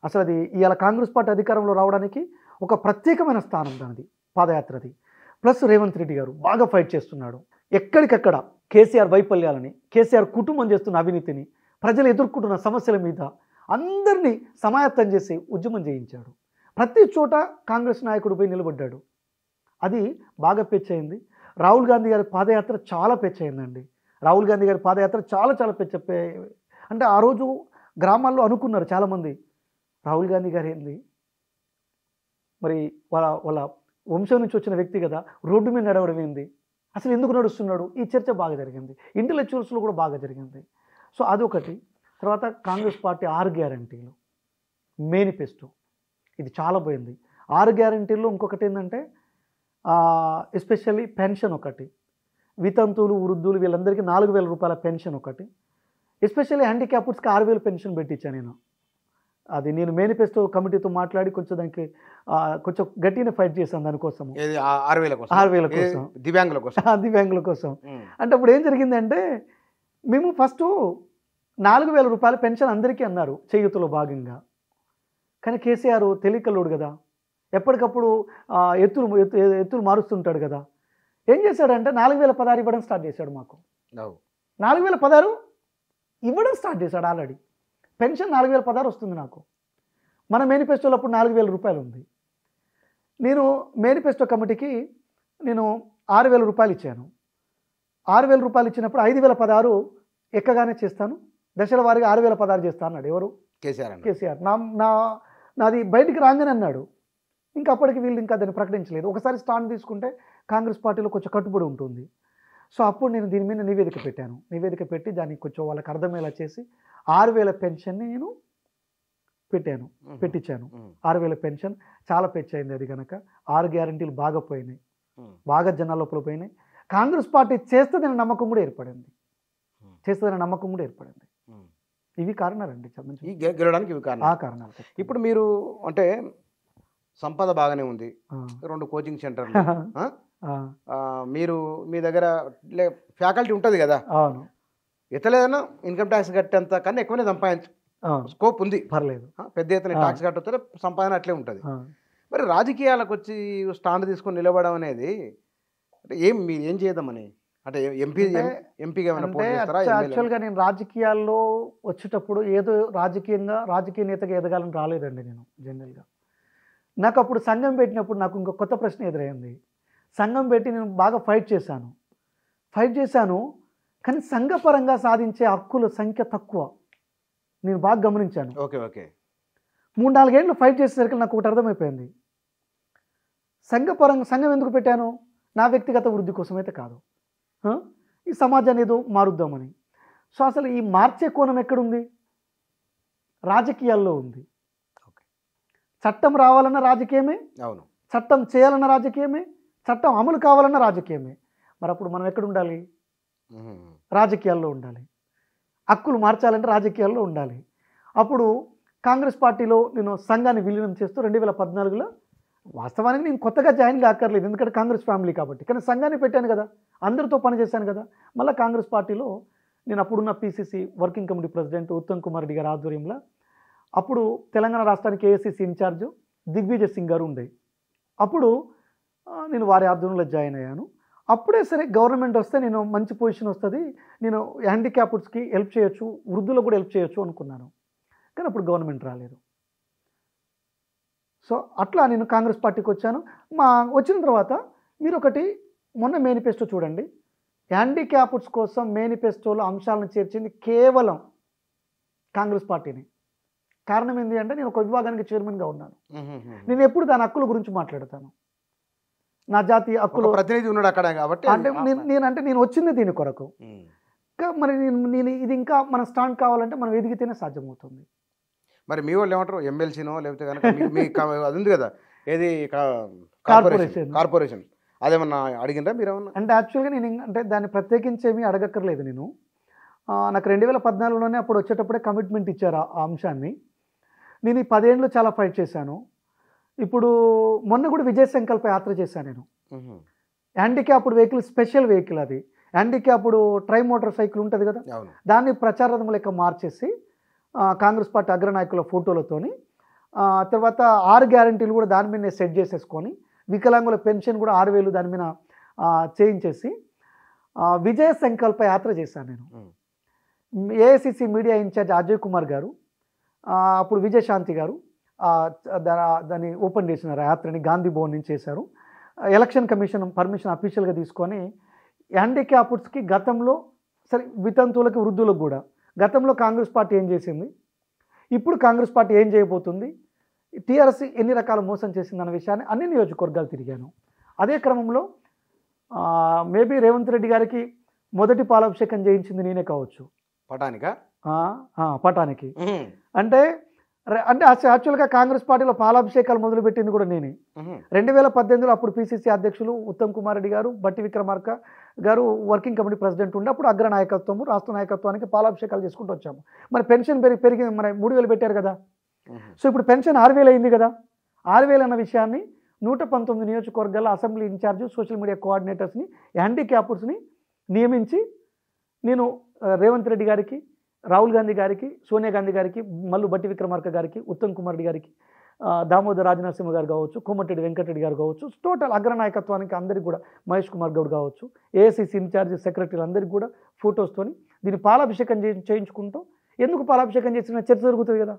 అసలు అది ఇవాళ కాంగ్రెస్ పార్టీ అధికారంలో రావడానికి ఒక ప్రత్యేకమైన స్థానం దానిది పాదయాత్రది. ప్లస్ రేవంత్ రెడ్డి గారు బాగా ఫైట్ చేస్తున్నాడు. ఎక్కడికక్కడ కేసీఆర్ వైఫల్యాలని, కేసీఆర్ కుటుంబం చేస్తున్న అవినీతిని, ప్రజలు ఎదుర్కొంటున్న సమస్యల మీద అందరినీ సమాయత్తం చేసి ఉద్యమం చేయించాడు. ప్రతి చోట కాంగ్రెస్ నాయకుడు పోయి నిలబడ్డాడు. అది బాగా పెచ్చయింది. రాహుల్ గాంధీ గారి పాదయాత్ర చాలా పెచ్చయిందండి. రాహుల్ గాంధీ గారి పాదయాత్ర చాలా చాలా అంటే ఆ రోజు గ్రామాల్లో అనుకున్నారు చాలామంది, రాహుల్ గాంధీ గారు ఏంది మరి వాళ్ళ వంశం నుంచి వచ్చిన వ్యక్తి కదా, రోడ్డు మీద నడవడం ఏంది, అసలు ఎందుకు నడుస్తున్నాడు, ఈ చర్చ బాగా జరిగింది. ఇంటెలెక్చువల్స్లో కూడా బాగా జరిగింది. సో అదొకటి. తర్వాత కాంగ్రెస్ పార్టీ 6 గ్యారంటీలు మేనిఫెస్టో, ఇది చాలా పోయింది. 6 గ్యారంటీల్లో ఇంకొకటి ఏంటంటే ఎస్పెషల్లీ పెన్షన్ ఒకటి, వితంతువులు వృద్ధులు వీళ్ళందరికీ 4,000 రూపాయల పెన్షన్ ఒకటి, ఎస్పెషల్లీ హ్యాండిక్యాప్డ్స్కి 6,000 పెన్షన్ పెట్టించాను నేను. అది నేను మేనిఫెస్టో కమిటీతో మాట్లాడి కొంచెం దానికి కొంచెం గట్టిగా ఫైట్ చేశాను దానికోసం. 6,000 కోసం దివ్యాంగుల కోసం. అంటే అప్పుడు ఏం జరిగిందంటే, మేము ఫస్ట్ 4,000 రూపాయల పెన్షన్ అందరికీ అన్నారు చేయూతలో భాగంగా. కానీ కేసీఆర్ తెలియకల్లోడు కదా, ఎప్పటికప్పుడు ఎత్తులు మారుస్తుంటాడు కదా. ఏం చేశాడంటే 4,016 ఇవ్వడం స్టార్ట్ చేశాడు. మాకు 4,016 ఇవ్వడం స్టార్ట్ చేశాడు. ఆల్రెడీ పెన్షన్ 4,016 వస్తుంది నాకు. మన మేనిఫెస్టోలో అప్పుడు 4,000 రూపాయలు ఉంది. నేను మేనిఫెస్టో కమిటీకి నేను 6,000 రూపాయలు ఇచ్చాను. 6,000 రూపాయలు ఇచ్చినప్పుడు 5,016 ఎక్కగానే చేస్తాను, దశల వారీగా 6,016 చేస్తాను అన్నాడు. ఎవరు? కేసీఆర్. నాది బయటికి రాగానే అన్నాడు. ఇంకా అప్పటికి వీళ్ళు ఇంకా దాన్ని ప్రకటించలేదు. ఒకసారి స్టాండ్ తీసుకుంటే కాంగ్రెస్ పార్టీలో కొంచెం కట్టుబడి ఉంటుంది. సో అప్పుడు నేను దీని మీద నివేదిక పెట్టాను. నివేదిక పెట్టి దానికి కొంచెం వాళ్ళకి అర్థమయ్యేలా చేసి 6,000 పెన్షన్ని నేను పెట్టించాను. 6,000 పెన్షన్ చాలా పెంచయింది. అది కనుక 6 గ్యారంటీలు బాగా పోయినాయి, బాగా జనాల లోపల పోయినాయి. కాంగ్రెస్ పార్టీ చేస్తుందనే నమ్మకం కూడా ఏర్పడింది. ఇవి కారణాలండి గెలవడానికి. ఇవి కారణాలు. ఇప్పుడు మీరు అంటే సంపద బాగానే ఉంది, 2 కోచింగ్ సెంటర్లు, మీరు మీ దగ్గర ఫ్యాకల్టీ ఉంటుంది కదా, ఎత్తలేదన్నా ఇన్కమ్ ట్యాక్స్ కట్టేంత కన్నా ఎక్కువనే సంపాదించు స్కోప్ ఉంది, పర్లేదు. పెద్ద ఎత్తున ట్యాక్స్ కట్టొస్తే సంపాదన అట్లే ఉంటుంది. మరి రాజకీయాలకు వచ్చి స్టాండ్ తీసుకొని నిలబడడం అనేది అంటే మీరు ఏం చేద్దామని, అంటే ఎంపీగా యాక్చువల్గా నేను రాజకీయాల్లో వచ్చేటప్పుడు ఏదో రాజకీయ నేతగా ఎదగాలని రాలేదండి. నేను జనరల్గా నాకు అప్పుడు సంఘం పెట్టినప్పుడు నాకు ఇంకో కొత్త ప్రశ్న ఎదురైంది. సంఘం పెట్టి నేను బాగా ఫైట్ చేశాను కానీ సంఘపరంగా సాధించే హక్కుల సంఖ్య తక్కువ నేను బాగా గమనించాను. 3-4 ఏళ్ళు ఫైట్ చేసేసరికి నాకు ఒకటి అర్థమైపోయింది. సంఘం ఎందుకు పెట్టాను? నా వ్యక్తిగత వృద్ధి కోసమైతే కాదు, ఈ సమాజాన్ని ఏదో మారుద్దామని. సో అసలు ఈ మార్చే కోణం ఎక్కడుంది? రాజకీయాల్లో ఉంది. చట్టం రావాలన్న రాజకీయమే, చట్టం చేయాలన్న రాజకీయమే, చట్టం అమలు కావాలన్న రాజకీయమే. మరి అప్పుడు మనం ఎక్కడ ఉండాలి? రాజకీయాల్లో ఉండాలి. హక్కులు మార్చాలంటే రాజకీయాల్లో ఉండాలి. అప్పుడు కాంగ్రెస్ పార్టీలో నేను సంఘాన్ని విలీనం చేస్తూ 2014లో, వాస్తవానికి నేను కొత్తగా జాయిన్ కాకర్లేదు ఎందుకంటే కాంగ్రెస్ ఫ్యామిలీ కాబట్టి, కానీ సంఘాన్ని పెట్టాను కదా, అందరితో పనిచేశాను కదా. మళ్ళీ కాంగ్రెస్ పార్టీలో నేను అప్పుడున్న PCC working committee president Uttam Kumar Reddy గారి ఆధ్వర్యంలో, అప్పుడు తెలంగాణ రాష్ట్రానికి ఏఐసిసి ఇన్ఛార్జ్ దిగ్విజయ్ సింగ్ గారు ఉండే, అప్పుడు నేను వారి ఆధ్వర్యంలో జాయిన్ అయ్యాను. అప్పుడే సరే గవర్నమెంట్ వస్తే నేను మంచి పొజిషన్ వస్తుంది, నేను హ్యాండిక్యాప్డ్స్కి హెల్ప్ చేయొచ్చు, వృద్ధులకు కూడా హెల్ప్ చేయొచ్చు అనుకున్నాను. కానీ అప్పుడు గవర్నమెంట్ రాలేదు. సో అట్లా నేను కాంగ్రెస్ పార్టీకి వచ్చాను. వచ్చిన తర్వాత మీరు ఒకటి మొన్న మేనిఫెస్టో చూడండి, హ్యాండిక్యాప్డ్స్ కోసం మేనిఫెస్టోలో అంశాలను చేర్చింది కేవలం కాంగ్రెస్ పార్టీని. కారణం ఏంటి అంటే నేను ఒక విభాగానికి చైర్మన్గా ఉన్నాను. నేను ఎప్పుడు దాని హక్కుల గురించి మాట్లాడతాను. నా జాతీయ హక్కులు ప్రతినిధి ఉన్నాడు అక్కడ కాబట్టి, అంటే నేను వచ్చింది దీని కొరకు. మరి నేను ఇది ఇంకా మన స్టాండ్ కావాలంటే మనం ఎదిగితేనే సాధ్యమవుతుంది. మరి మీ వాళ్ళు ఏమంటారు? ఎమ్మెల్సీనో లేకపోతే కనుక అది ఉంది కదా, ఏది కార్పొరేషన్, అదేమన్నా అడిగిందా మీరేమన్నా? అంటే యాక్చువల్గా నేను అంటే దాన్ని ప్రత్యేకించి ఏమీ అడగక్కర్లేదు. నేను నాకు 2014లోనే అప్పుడు వచ్చేటప్పుడే కమిట్మెంట్ ఇచ్చారు ఆ అంశాన్ని. నేను ఈ 10 ఏళ్ళు చాలా ఫైట్ చేశాను. ఇప్పుడు మొన్న కూడా విజయ సంకల్ప యాత్ర చేశాను నేను. హ్యాండిక్యాప్డ్ వెహికల్, స్పెషల్ వెహికల్, అది హ్యాండిక్యాప్డ్ ట్రై మోటార్ సైకిల్ ఉంటుంది కదా, దాన్ని ప్రచార రథం లెక్క మార్చేసి కాంగ్రెస్ పార్టీ అగ్రనాయకుల ఫోటోలతోని, తర్వాత 6 గ్యారంటీలు కూడా దాని మీద సెట్ చేసేసుకొని వికలాంగుల పెన్షన్ కూడా 6,000 దాని మీద చేయించేసి విజయ సంకల్ప యాత్ర చేశాను నేను. AICC media incharge Ajay Kumar గారు, అప్పుడు విజయశాంతి గారు దాన్ని ఓపెన్ చేసినారు. యాత్రని గాంధీ భవన్ నుంచి చేశారు. ఎలక్షన్ కమిషన్ పర్మిషన్ అఫీషియల్గా తీసుకొని హ్యాండిక్యాప్డ్స్కి గతంలో సరే వితంతువులకి వృద్ధులకు కూడా గతంలో కాంగ్రెస్ పార్టీ ఏం చేసింది, ఇప్పుడు కాంగ్రెస్ పార్టీ ఏం చేయబోతుంది, టీఆర్ఎస్ ఎన్ని రకాల మోసం చేసిందన్న విషయాన్ని అన్ని నియోజకవర్గాలు తిరిగాను. అదే క్రమంలో మేబీ రేవంత్ రెడ్డి గారికి మొదటి పాలాభిషేకం చేయించింది నేనే కావచ్చు. పటానికి అంటే యాక్చువల్గా కాంగ్రెస్ పార్టీలో పాలాభిషేకాలు మొదలుపెట్టింది కూడా నేనే. 2018లో అప్పుడు పిసిసి అధ్యక్షులు ఉత్తమ్ కుమార్ రెడ్డి గారు, బట్టి విక్రమార్క గారు వర్కింగ్ కమిటీ ప్రెసిడెంట్ ఉండి అప్పుడు అగ్ర నాయకత్వము రాష్ట్ర నాయకత్వానికి పాలాభిషేకాలు చేసుకుంటూ వచ్చాము. మరి పెన్షన్ పెరిగింది, మరి 3,000 పెట్టారు కదా. సో ఇప్పుడు పెన్షన్ 6,000 అయింది కదా. 6,000 అన్న విషయాన్ని 119 నియోజకవర్గాల అసెంబ్లీ ఇన్ఛార్జ్ సోషల్ మీడియా కోఆర్డినేటర్స్ని హ్యాండిక్యాప్డ్స్ని నియమించి నేను రేవంత్ రెడ్డి గారికి, రాహుల్ గాంధీ గారికి, సోనియా గాంధీ గారికి, మల్లు బట్టి విక్రమార్క గారికి, ఉత్తమ్ కుమార్ రెడ్డి గారికి, దామోదర్ రాజనరసింహ గారు కావచ్చు, కోమటిరెడ్డి వెంకటరెడ్డి గారు కావచ్చు, టోటల్ అగ్రనాయకత్వానికి అందరికీ కూడా మహేష్ కుమార్ గౌడ్ కావచ్చు, ఏఐసిసి ఇన్ఛార్జ్ సెక్రటరీలు అందరికీ కూడా ఫొటోస్తోని దీన్ని పాలాభిషేకం చేయించుకుంటూ ఎందుకు పాలాభిషేకం చేసిన చర్చ జరుగుతుంది కదా.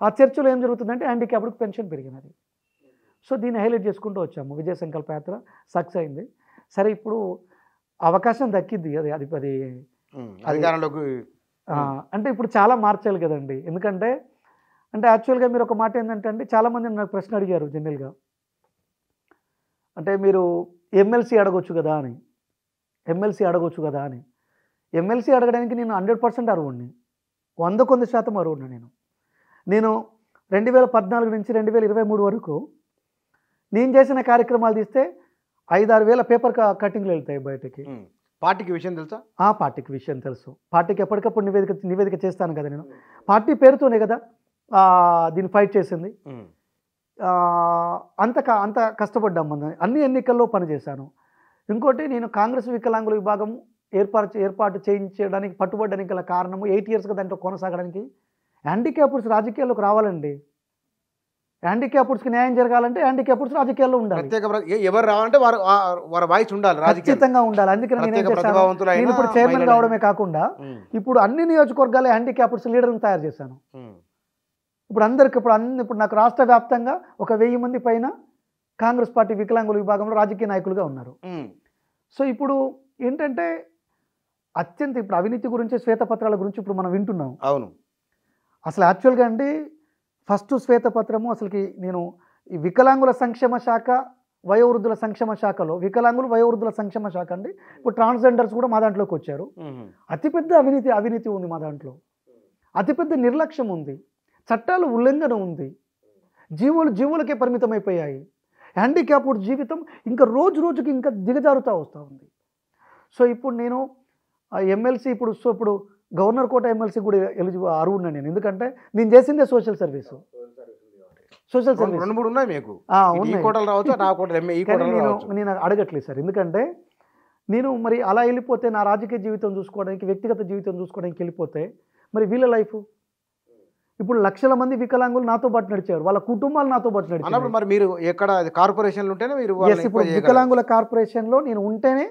ఆ చర్చలో ఏం జరుగుతుందంటే హ్యాండిక్యాప్డ్కి పెన్షన్ పెరిగినది. సో దీన్ని హైలైట్ చేసుకుంటూ వచ్చాము. విజయ సంకల్ప యాత్ర సక్సెస్ అయింది. సరే ఇప్పుడు అవకాశం దక్కింది అది అధికారంలోకి అంటే ఇప్పుడు చాలా మార్చాలి కదండి. ఎందుకంటే యాక్చువల్గా మీరు ఒక మాట ఏంటంటే అండి, చాలామంది నాకు ప్రశ్న అడిగారు జనరల్గా, అంటే మీరు ఎమ్మెల్సీ అడగొచ్చు కదా అని. ఎమ్మెల్సీ అడగడానికి నేను 100% అర్హుడిని, 100% అర్హుడిని. నేను 2014 నుంచి 2023 వరకు నేను చేసిన కార్యక్రమాలు తీస్తే 5-6 వేల పేపర్ కటింగ్లు వెళ్తాయి బయటకి. పార్టీకి విషయం తెలుసా? పార్టీకి విషయం తెలుసు. పార్టీకి ఎప్పటికప్పుడు నివేదిక చేస్తాను కదా నేను. పార్టీ పేరుతోనే కదా దీన్ని ఫైట్ చేసింది. అంత కష్టపడ్డాం. అన్ని ఎన్నికల్లో పనిచేశాను. ఇంకోటి, నేను కాంగ్రెస్ వికలాంగుల విభాగం ఏర్పాటు చేయించడానికి పట్టుబడ్డానికి గల కారణము 8 ఇయర్స్గా దాంట్లో కొనసాగడానికి హ్యాండిక్యాప్డ్స్ రాజకీయాల్లోకి రావాలండి. హ్యాండిక్యాప్డ్స్కి న్యాయం జరగాలంటే హ్యాండిక్యాప్డ్స్ రాజకీయాల్లో ఉండాలి. ఎవరు రావాలంటే వారి వాయిస్ ఉండాలి, ఖచ్చితంగా ఉండాలి. అందుకని నేను ఇప్పుడు చైర్మన్ కావడమే కాకుండా ఇప్పుడు అన్ని నియోజకవర్గాల హ్యాండిక్యాప్డ్స్ లీడర్ని తయారు చేశాను. ఇప్పుడు నాకు రాష్ట్ర వ్యాప్తంగా 1,000 మంది పైన కాంగ్రెస్ పార్టీ వికలాంగుల విభాగంలో రాజకీయ నాయకులుగా ఉన్నారు. సో ఇప్పుడు ఏంటంటే ఇప్పుడు అవినీతి గురించి, శ్వేతపత్రాల గురించి ఇప్పుడు మనం వింటున్నాం. అవును. అసలు యాక్చువల్గా అండి ఫస్ట్ శ్వేతపత్రము అసలుకి నేను ఈ వికలాంగుల సంక్షేమ శాఖ, వయోవృద్ధుల సంక్షేమ శాఖలో వికలాంగులు వయోవృద్ధుల సంక్షేమ శాఖ అండి. ఇప్పుడు ట్రాన్స్జెండర్స్ కూడా మా దాంట్లోకి వచ్చారు. అతిపెద్ద అవినీతి ఉంది మా దాంట్లో. అతిపెద్ద నిర్లక్ష్యం ఉంది. చట్టాల ఉల్లంఘన ఉంది. జీవులకే పరిమితమైపోయాయి. హ్యాండిక్యాప్డ్ జీవితం ఇంకా రోజుకి ఇంకా దిగజారుతూ వస్తూ ఉంది. సో ఇప్పుడు నేను ఎమ్మెల్సీ ఇప్పుడు గవర్నర్ కోట ఎమ్మెల్సీ కూడా అర్హుడిని నేను. ఎందుకంటే నేను చేసిందే సోషల్ సర్వీస్. 2-3 ఉన్నాయి మీకు. నేను అడగట్లేదు సార్. ఎందుకంటే నేను మరి అలా వెళ్ళిపోతే నా రాజకీయ జీవితం చూసుకోవడానికి, వ్యక్తిగత జీవితం చూసుకోవడానికి వెళ్ళిపోతే మరి వీళ్ళ లైఫ్. ఇప్పుడు లక్షల మంది వికలాంగులు నాతో పాటు నడిచారు, వాళ్ళ కుటుంబాలు నాతో పాటు నడిచారు. మరి మీరు ఎక్కడ కార్పొరేషన్లు ఉంటేనే మీరు ఇప్పుడు వికలాంగుల కార్పొరేషన్లో నేను ఉంటేనే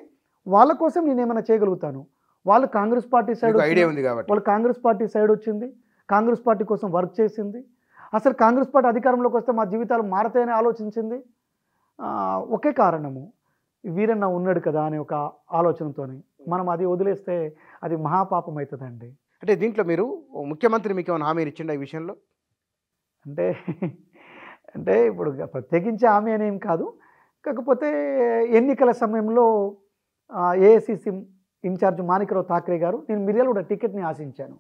వాళ్ళ కోసం నేను ఏమైనా చేయగలుగుతాను. వాళ్ళు కాంగ్రెస్ పార్టీ సైడ్ ఐడియా ఉంది కాబట్టి వాళ్ళు కాంగ్రెస్ పార్టీ సైడ్ వచ్చింది, కాంగ్రెస్ పార్టీ కోసం వర్క్ చేసింది. అసలు కాంగ్రెస్ పార్టీ అధికారంలోకి వస్తే మా జీవితాలు మారతాయని ఆలోచించింది. ఒకే కారణము, వీరన్న ఉన్నాడు కదా అనే ఒక ఆలోచనతోని మనం అది వదిలేస్తే అది మహాపాపం అవుతుందండి. అంటే దీంట్లో మీరు ముఖ్యమంత్రి మీకు ఏమైనా హామీ ఇచ్చిండ ఈ విషయంలో? అంటే ఇప్పుడు ప్రత్యేకించి హామీ అనేం కాదు. కాకపోతే ఎన్నికల సమయంలో ఏఐసిసి ఇన్ఛార్జ్ మాణిక్రావు ఠాక్రే గారు, నేను మిర్యాలగూడ టికెట్ని ఆశించాను,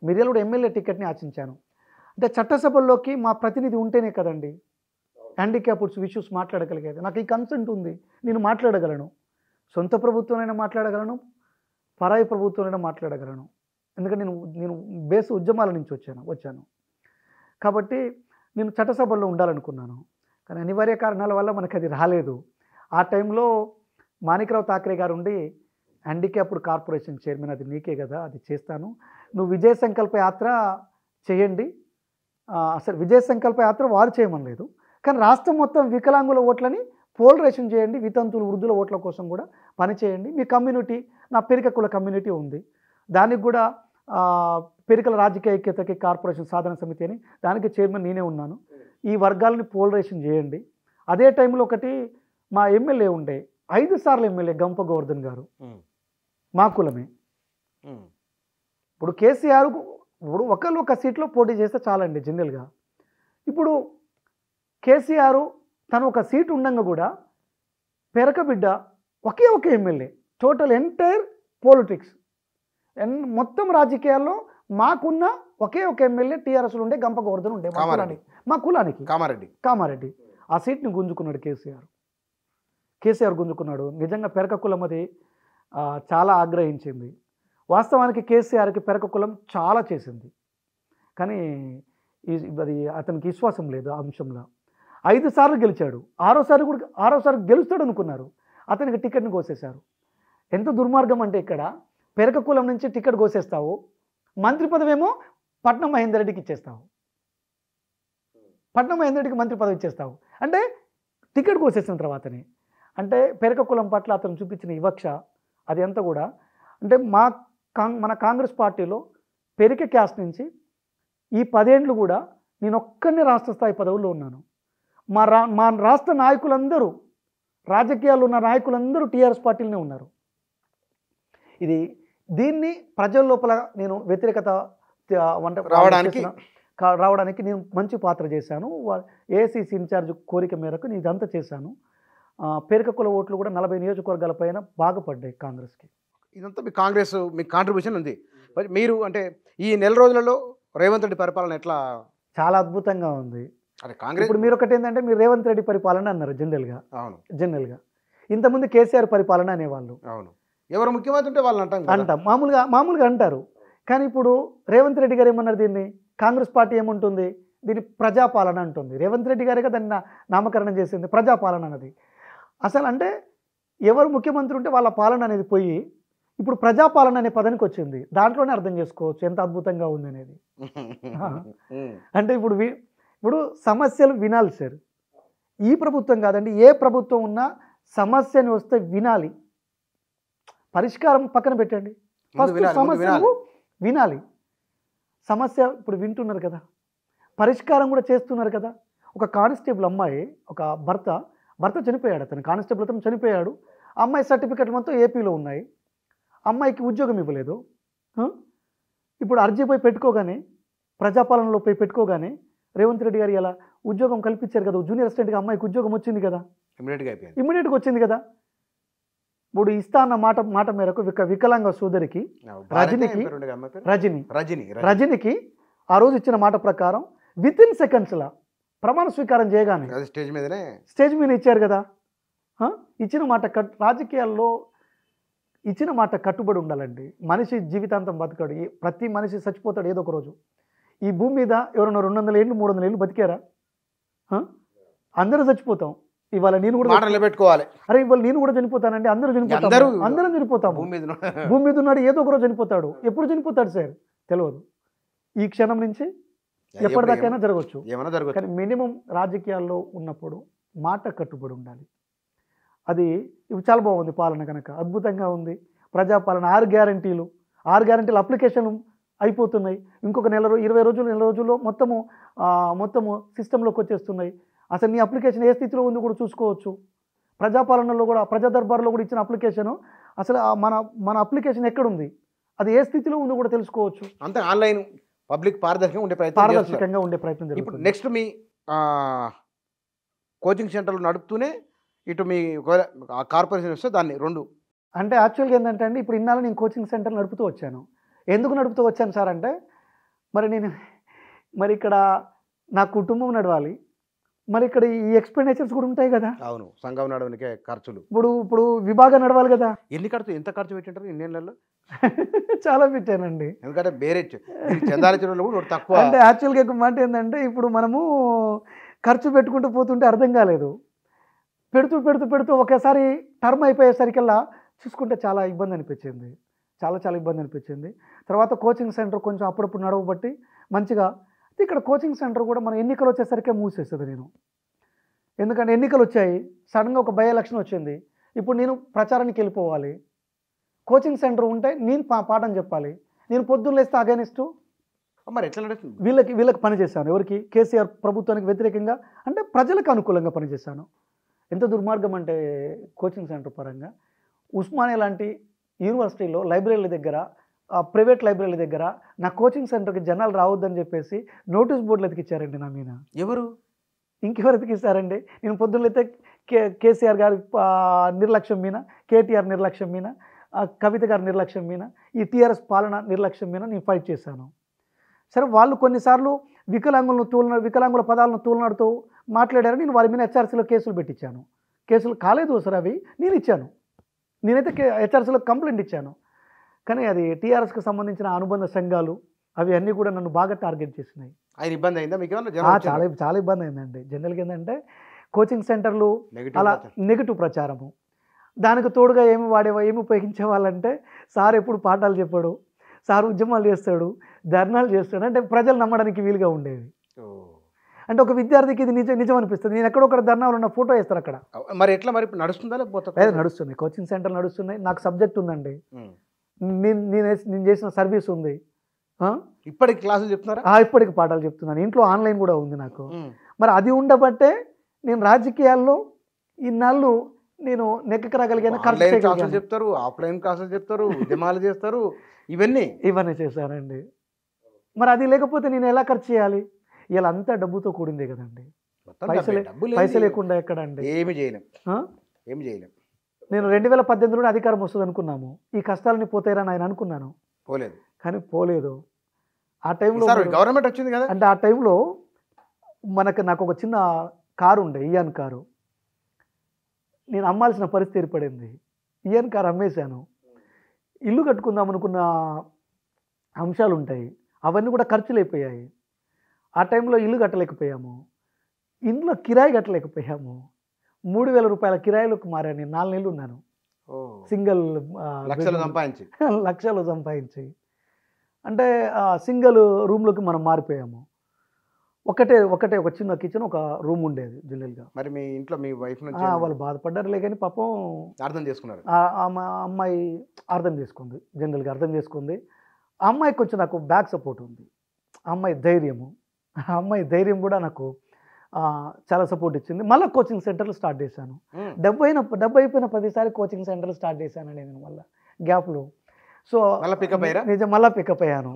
మిర్యాలగూడ ఎమ్మెల్యే టికెట్ని ఆశించాను. అంటే చట్టసభల్లోకి మా ప్రతినిధి ఉంటేనే కదండి హ్యాండిక్యాప్డ్స్ ఇష్యూస్ మాట్లాడగలిగేది. నాకు ఈ కన్సెంట్ ఉంది, నేను మాట్లాడగలను. సొంత ప్రభుత్వంలో మాట్లాడగలను, పరాయి ప్రభుత్వంలో మాట్లాడగలను. ఎందుకంటే నేను బేస్ ఉద్యమాల నుంచి వచ్చాను కాబట్టి నేను చట్టసభల్లో ఉండాలనుకున్నాను. కానీ అనివార్య కారణాల వల్ల మనకు అది రాలేదు. ఆ టైంలో మాణిక్రావు ఠాక్రే గారు ఉండి, హ్యాండిక్యాప్డ్ కార్పొరేషన్ చైర్మన్, అది నీకే కదా, అది చేస్తాను, నువ్వు విజయ సంకల్ప యాత్ర చేయండి. అసలు విజయ సంకల్ప యాత్ర వారు చేయమనలేదు, కానీ రాష్ట్రం మొత్తం వికలాంగుల ఓట్లని పోలరైజేషన్ చేయండి, వితంతువులు వృద్ధుల ఓట్ల కోసం కూడా పనిచేయండి. మీ కమ్యూనిటీ, నా పెరిక కుల కమ్యూనిటీ ఉంది, దానికి కూడా పెరికల రాజకీయ ఐక్యతకి కార్పొరేషన్ సాధన సమితి అని దానికి చైర్మన్ నేనే ఉన్నాను. ఈ వర్గాలని పోలరైజేషన్ చేయండి. అదే టైంలో ఒకటి మా ఎమ్మెల్యే ఉండే 5 సార్లు ఎమ్మెల్యే గంప గోవర్ధన్ గారు మా కులమే. ఇప్పుడు కేసీఆర్ ఇప్పుడు ఒకళ్ళు ఒక సీట్లో పోటీ చేస్తే చాలండి జనరల్గా. ఇప్పుడు కేసీఆర్ తను ఒక సీట్ ఉండగా కూడా పెరక బిడ్డ ఒకే ఒక ఎమ్మెల్యే, టోటల్ ఎంటైర్ పాలిటిక్స్ మొత్తం రాజకీయాల్లో మాకున్న ఒకే ఒక ఎమ్మెల్యే టీఆర్ఎస్లో ఉండే గంప గోవర్ధన్ ఉండే మా కులానికి కామారెడ్డి. ఆ సీట్ని గుంజుకున్నాడు కేసీఆర్ గుంజుకున్నాడు. నిజంగా పెరక కులం అది చాలా ఆగ్రహించింది. వాస్తవానికి కేసీఆర్కి పెరక కులం చాలా చేసింది, కానీ అది అతనికి విశ్వాసం లేదు ఆ అంశంలో. 5 సార్లు గెలిచాడు, ఆరోసారి గెలుస్తాడు అనుకున్నారు, అతనికి టికెట్ని కోసేశారు. ఎంత దుర్మార్గం అంటే ఇక్కడ పెరక కులం నుంచి టికెట్ కోసేస్తావు, మంత్రి పదవేమో పట్నం మహేందర్ రెడ్డికి ఇచ్చేస్తావు, పట్నం మహేందర్ రెడ్డికి మంత్రి పదవి ఇచ్చేస్తావు. అంటే టికెట్ కోసేసిన తర్వాతనే అంటే పెరక కులం పట్ల అతను చూపించిన వివక్ష అది అంతా కూడా అంటే మన కాంగ్రెస్ పార్టీలో పెరిక క్యాస్ట్ నుంచి ఈ 10 ఏళ్ళు కూడా నేను ఒక్కనే రాష్ట్ర స్థాయి పదవుల్లో ఉన్నాను. మా రాష్ట్ర నాయకులందరూ, రాజకీయాల్లో ఉన్న నాయకులందరూ టీఆర్ఎస్ పార్టీలోనే ఉన్నారు. దీన్ని ప్రజల లోపల నేను వ్యతిరేకత రావడానికి నేను మంచి పాత్ర చేశాను. ఏఐసిసి ఇన్ఛార్జ్ కోరిక మేరకు నేను ఇదంతా చేశాను. పెరక కుల ఓట్లు కూడా 40 నియోజకవర్గాల పైన బాగా పడ్డాయి కాంగ్రెస్కి. ఇదంతా మీ కాంగ్రెస్ మీకు కాంట్రిబ్యూషన్ ఉంది. మరి మీరు అంటే ఈ నెల రోజులలో రేవంత్ రెడ్డి పరిపాలన ఎట్లా? చాలా అద్భుతంగా ఉంది. అదే కాంగ్రెస్ ఇప్పుడు మీరు ఒకటి ఏంటంటే మీరు రేవంత్ రెడ్డి పరిపాలన అన్నారు జనరల్గా. ఇంతకుముందు కేసీఆర్ పరిపాలన అనేవాళ్ళు. అవును, ఎవరు ముఖ్యమంత్రి ఉంటే వాళ్ళని అంటాం, మామూలుగా అంటారు. కానీ ఇప్పుడు రేవంత్ రెడ్డి గారు ఏమన్నారు, దీన్ని కాంగ్రెస్ పార్టీ ఏముంటుంది, దీన్ని ప్రజాపాలన అంటుంది. రేవంత్ రెడ్డి గారిగా దాన్ని నామకరణం చేసింది ప్రజాపాలన అన్నది. అసలు అంటే ఎవరు ముఖ్యమంత్రి ఉంటే వాళ్ళ పాలన అనేది పోయి ఇప్పుడు ప్రజాపాలన అనే పదానికి వచ్చింది. దాంట్లోనే అర్థం చేసుకోవచ్చు ఎంత అద్భుతంగా ఉంది అనేది. అంటే ఇప్పుడు సమస్యలు వినాలి సార్. ఈ ప్రభుత్వం కాదండి, ఏ ప్రభుత్వం ఉన్నా సమస్యని వస్తే వినాలి, పరిష్కారం పక్కన పెట్టండి, ఫస్ట్ సమస్యను వినాలి. సమస్య ఇప్పుడు వింటున్నారు కదా, పరిష్కారం కూడా చేస్తున్నారు కదా. ఒక కానిస్టేబుల్ అమ్మాయి, ఒక భర్త చనిపోయాడు, అతను కానిస్టేబుల్ అతను చనిపోయాడు. అమ్మాయి సర్టిఫికెట్లు మొత్తం ఏపీలో ఉన్నాయి, అమ్మాయికి ఉద్యోగం ఇవ్వలేదు. ఇప్పుడు అర్జీ పోయి పెట్టుకోగానే, ప్రజాపాలనలో పోయి పెట్టుకోగానే రేవంత్ రెడ్డి గారు ఇలా ఉద్యోగం కల్పించారు కదా, జూనియర్ అసిస్టెంట్గా అమ్మాయికి ఉద్యోగం వచ్చింది కదా, ఇమ్మీడియట్గా వచ్చింది కదా. ఇప్పుడు ఇస్తా అన్న మాట మేరకు వికలాంగ సోదరికి రజనికి ఆ రోజు ఇచ్చిన మాట ప్రకారం వితిన్ సెకండ్స్లా ప్రమాణ స్వీకారం చేయగానే స్టేజ్ మీద ఇచ్చారు కదా. ఇచ్చిన మాట రాజకీయాల్లో ఇచ్చిన మాట కట్టుబడి ఉండాలండి. మనిషి జీవితాంతం బతకాడు, ప్రతి మనిషి చచ్చిపోతాడు ఏదో ఒక రోజు. ఈ భూమి మీద ఎవరన్నా 200 ఏళ్ళు 300 ఏళ్ళు బతికారా? అందరూ చచ్చిపోతాం. ఇవాళ నేను కూడా పెట్టుకోవాలి, అరే ఇవాళ నేను కూడా చనిపోతానండి, అందరూ చనిపోతాము. భూమి మీద ఉన్నాడు ఏదో ఒక రోజు చనిపోతాడు. ఎప్పుడు చనిపోతాడు సార్ తెలియదు. ఈ క్షణం నుంచి ఎప్పటిదాకైనా జరగవచ్చు. కానీ మినిమం రాజకీయాల్లో ఉన్నప్పుడు మాట కట్టుబడి ఉండాలి. అది ఇప్పుడు చాలా బాగుంది పాలన కనుక, అద్భుతంగా ఉంది ప్రజాపాలన. 6 గ్యారంటీలు అప్లికేషన్ అయిపోతున్నాయి. ఇంకొక 20 రోజుల్లో మొత్తము సిస్టంలోకి వచ్చేస్తున్నాయి. అసలు నీ అప్లికేషన్ ఏ స్థితిలో ఉందో కూడా చూసుకోవచ్చు. ప్రజాపాలనలో కూడా, ప్రజా దర్బార్లో కూడా ఇచ్చిన అప్లికేషను అసలు మన అప్లికేషన్ ఎక్కడుంది, అది ఏ స్థితిలో ఉందో కూడా తెలుసుకోవచ్చు. అంతే ఆన్లైన్ పబ్లిక్ పారదర్శకంగా ఉండే ప్రయత్నం జరుగుతుంది. ఇప్పుడు నెక్స్ట్ మీ కోచింగ్ సెంటర్లు నడుపుతూనే ఇటు మీ కార్పొరేషన్ వస్తే దాన్ని 2 అంటే యాక్చువల్గా ఏంటంటే అండి, ఇప్పుడు ఇన్నాళ్ళు నేను కోచింగ్ సెంటర్ నడుపుతూ వచ్చాను. ఎందుకు నడుపుతూ వచ్చాను సార్ అంటే, మరి ఇక్కడ నా కుటుంబం నడవాలి, మరి ఇక్కడ ఈ ఎక్స్పెండిచర్స్ కూడా ఉంటాయి కదా. అవును, సంఘం నడవనికే ఖర్చులు. ఇప్పుడు విభాగం నడవాలి కదా. ఎంత ఖర్చు పెట్టింటారు ఇన్నేళ్లలో? చాలా పెట్టానండి. ఎందుకంటే వేరే చందాల కూడా తక్కువ. అంటే యాక్చువల్గా ఎక్కువ మాట ఏంటంటే, ఇప్పుడు మనము ఖర్చు పెట్టుకుంటూ పోతుంటే అర్థం కాలేదు, పెడుతూ ఒకేసారి టర్మ్ అయిపోయేసరికల్లా చూసుకుంటే చాలా ఇబ్బంది అనిపించింది. చాలా ఇబ్బంది అనిపించింది. తర్వాత కోచింగ్ సెంటర్ కొంచెం అప్పుడప్పుడు నడవబట్టి మంచిగా. ఇక్కడ కోచింగ్ సెంటర్ కూడా మన ఎన్నికలు వచ్చేసరికి మూసేస్తుంది. నేను ఎందుకంటే ఎన్నికలు వచ్చాయి, సడన్గా ఒక బై ఎలక్షన్ వచ్చింది, ఇప్పుడు నేను ప్రచారానికి వెళ్ళిపోవాలి, కోచింగ్ సెంటర్ ఉంటే నేను పాఠం చెప్పాలి, నేను పొద్దున్న లేస్తే అగైనిస్టు మరి ఎట్లా నడుస్తుంది? వీళ్ళకి పనిచేశాను. ఎవరికి? కేసీఆర్ ప్రభుత్వానికి వ్యతిరేకంగా, అంటే ప్రజలకు అనుకూలంగా పనిచేశాను. ఎంత దుర్మార్గం అంటే కోచింగ్ సెంటర్ పరంగా ఉస్మానియా లాంటి యూనివర్సిటీలో లైబ్రరీల దగ్గర, ప్రైవేట్ లైబ్రరీల దగ్గర నా కోచింగ్ సెంటర్కి జనాలు రావద్దని చెప్పేసి నోటీస్ బోర్డులు ఎతికిచ్చారండి నా మీద. ఎవరు? ఇంకెవరు ఎతికిస్తారండి? నేను పొద్దున్నైతే కేసీఆర్ గారి నిర్లక్ష్యం మీద, కేటీఆర్ నిర్లక్ష్యం మీద, కవిత గారి నిర్లక్ష్యం మీద, ఈ టీఆర్ఎస్ పాలన నిర్లక్ష్యం మీద నేను ఫైట్ చేశాను. సరే, వాళ్ళు కొన్నిసార్లు వికలాంగుల పదాలను తూలనాడుతూ మాట్లాడారు. నేను వారి మీద హెచ్ఆర్సీలో కేసులు పెట్టించాను. కేసులు కాలేదు సార్, అవి నేను ఇచ్చాను. నేనైతే హెచ్ఆర్సీలో కంప్లైంట్ ఇచ్చాను. కానీ అది టీఆర్ఎస్కి సంబంధించిన అనుబంధ సంఘాలు అవి అన్నీ కూడా నన్ను బాగా టార్గెట్ చేసినాయి. ఆయన ఇబ్బంది అయిందా మీకు? చాలా చాలా ఇబ్బంది అయిందండి. జనరల్గా ఏంటంటే కోచింగ్ సెంటర్లు అలా నెగిటివ్ ప్రచారము, దానికి తోడుగా ఏమి ఉపయోగించే వాళ్ళంటే సార్ ఎప్పుడు పాఠాలు చెప్పాడు, సార్ ఉద్యమాలు చేస్తాడు, ధర్నాలు చేస్తాడు అంటే ప్రజలు నమ్మడానికి వీలుగా ఉండేవి. అంటే ఒక విద్యార్థికి ఇది నిజం అనిపిస్తుంది. నేను ఎక్కడొక్కడ ధర్నాలు ఉన్న ఫోటో వేస్తాను అక్కడ. మరి ఎట్లా మరి నడుస్తుందా లేకపోతే? నడుస్తుంది, కోచింగ్ సెంటర్ నడుస్తున్నాయి. నాకు సబ్జెక్ట్ ఉందండి, నేను చేసిన సర్వీస్ ఉంది. ఇప్పటికి క్లాసులు చెప్తున్నారా? ఇప్పటికి పాఠాలు చెప్తున్నాను. ఇంట్లో ఆన్లైన్ కూడా ఉంది నాకు. మరి అది ఉండబట్టే నేను రాజకీయాల్లో ఇన్నాళ్ళు నేను నెక్కకి రాగలిగాను. క్లాసులు చెప్తారు, ఆఫ్లైన్ క్లాసులు చెప్తారు, ఉద్యమాలు చేస్తారు, ఇవన్నీ చేశానండి. మరి అది లేకపోతే నేను ఎలా ఖర్చు చేయాలి? ఇలా అంతా డబ్బుతో కూడిందే కదండి. పైసలు లేకుండా ఎక్కడండి? ఏమి చేయలేం. నేను 2018లో అధికారం వస్తుంది అనుకున్నాము. ఈ కష్టాలని పోతాయని ఆయన అనుకున్నాను, పోలేదు. కానీ పోలేదు. ఆ టైంలో గవర్నమెంట్ వచ్చింది కదా, అంటే ఆ టైంలో నాకు ఒక చిన్న కారు ఉండే, ఇయాన్ కారు. నేను అమ్మాల్సిన పరిస్థితి ఏర్పడింది. ఇయాన్ కారు అమ్మేశాను. ఇల్లు కట్టుకుందాం అనుకున్న అంశాలు ఉంటాయి, అవన్నీ కూడా ఖర్చులు అయిపోయాయి. ఆ టైంలో ఇల్లు కట్టలేకపోయాము, ఇంట్లో కిరాయి కట్టలేకపోయాము. 3,000 రూపాయల కిరాయిలకు మారాను. నేను 4 నెలలు ఉన్నాను సింగిల్, లక్షలు సంపాదించి. అంటే సింగిల్ రూమ్లోకి మనం మారిపోయాము. ఒకటే ఒక చిన్న కిచెన్, ఒక రూమ్ ఉండేది జనరల్గా. మరి మీ ఇంట్లో మీ వైఫ్ నుంచి వాళ్ళు బాధపడ్డారులే, కానీ పాపం అర్థం చేసుకున్నారు. అమ్మాయి అర్థం చేసుకుంది, జనరల్గా అర్థం చేసుకుంది. ఆ అమ్మాయికి కొంచెం నాకు బ్యాక్ సపోర్ట్ ఉంది. ఆ అమ్మాయి ధైర్యం కూడా నాకు చాలా సపోర్ట్ ఇచ్చింది. మళ్ళీ కోచింగ్ సెంటర్లు స్టార్ట్ చేశాను. డబ్బు అయిపోయిన ప్రతిసారి కోచింగ్ సెంటర్లు స్టార్ట్ చేశానండి నేను మళ్ళీ గ్యాప్లో. సో మళ్ళీ పికప్ అయ్యాను.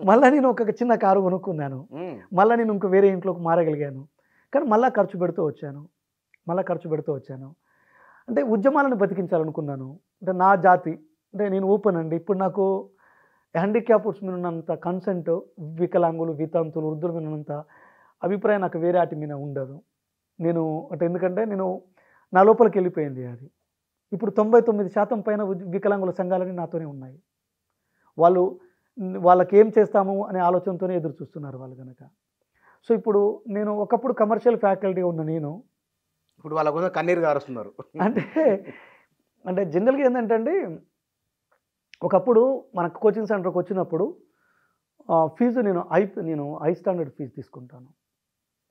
మళ్ళీ నేను ఒక చిన్న కారు కొనుక్కున్నాను. మళ్ళీ నేను ఇంకో వేరే ఇంట్లోకి మారగలిగాను. కానీ మళ్ళీ ఖర్చు పెడుతూ వచ్చాను. అంటే ఉద్యమాలను బతికించాలనుకున్నాను. అంటే నా జాతి, అంటే నేను ఓపెన్ అండి. ఇప్పుడు నాకు హ్యాండిక్యాప్స్ మీద ఉన్నంత కన్సెంట్, వికలాంగులు, వితంతులు, వృద్ధుల మీద ఉన్నంత అభిప్రాయం నాకు వేరే వాటి మీద ఉండదు. నేను అంటే ఎందుకంటే నేను నా లోపలికి వెళ్ళిపోయింది అది. ఇప్పుడు 99% పైన వికలాంగుల సంఘాలని నాతోనే ఉన్నాయి. వాళ్ళకి ఏం చేస్తాము అనే ఆలోచనతోనే ఎదురు చూస్తున్నారు వాళ్ళు కనుక. సో ఇప్పుడు నేను ఒకప్పుడు కమర్షియల్ ఫ్యాకల్టీ ఉన్న నేను ఇప్పుడు వాళ్ళ కోసం కన్నీరు గారుస్తున్నారు. అంటే జనరల్గా ఏంటంటే అండి, ఒకప్పుడు మనకు కోచింగ్ సెంటర్కి వచ్చినప్పుడు ఫీజు నేను హై స్టాండర్డ్ ఫీజు తీసుకుంటాను.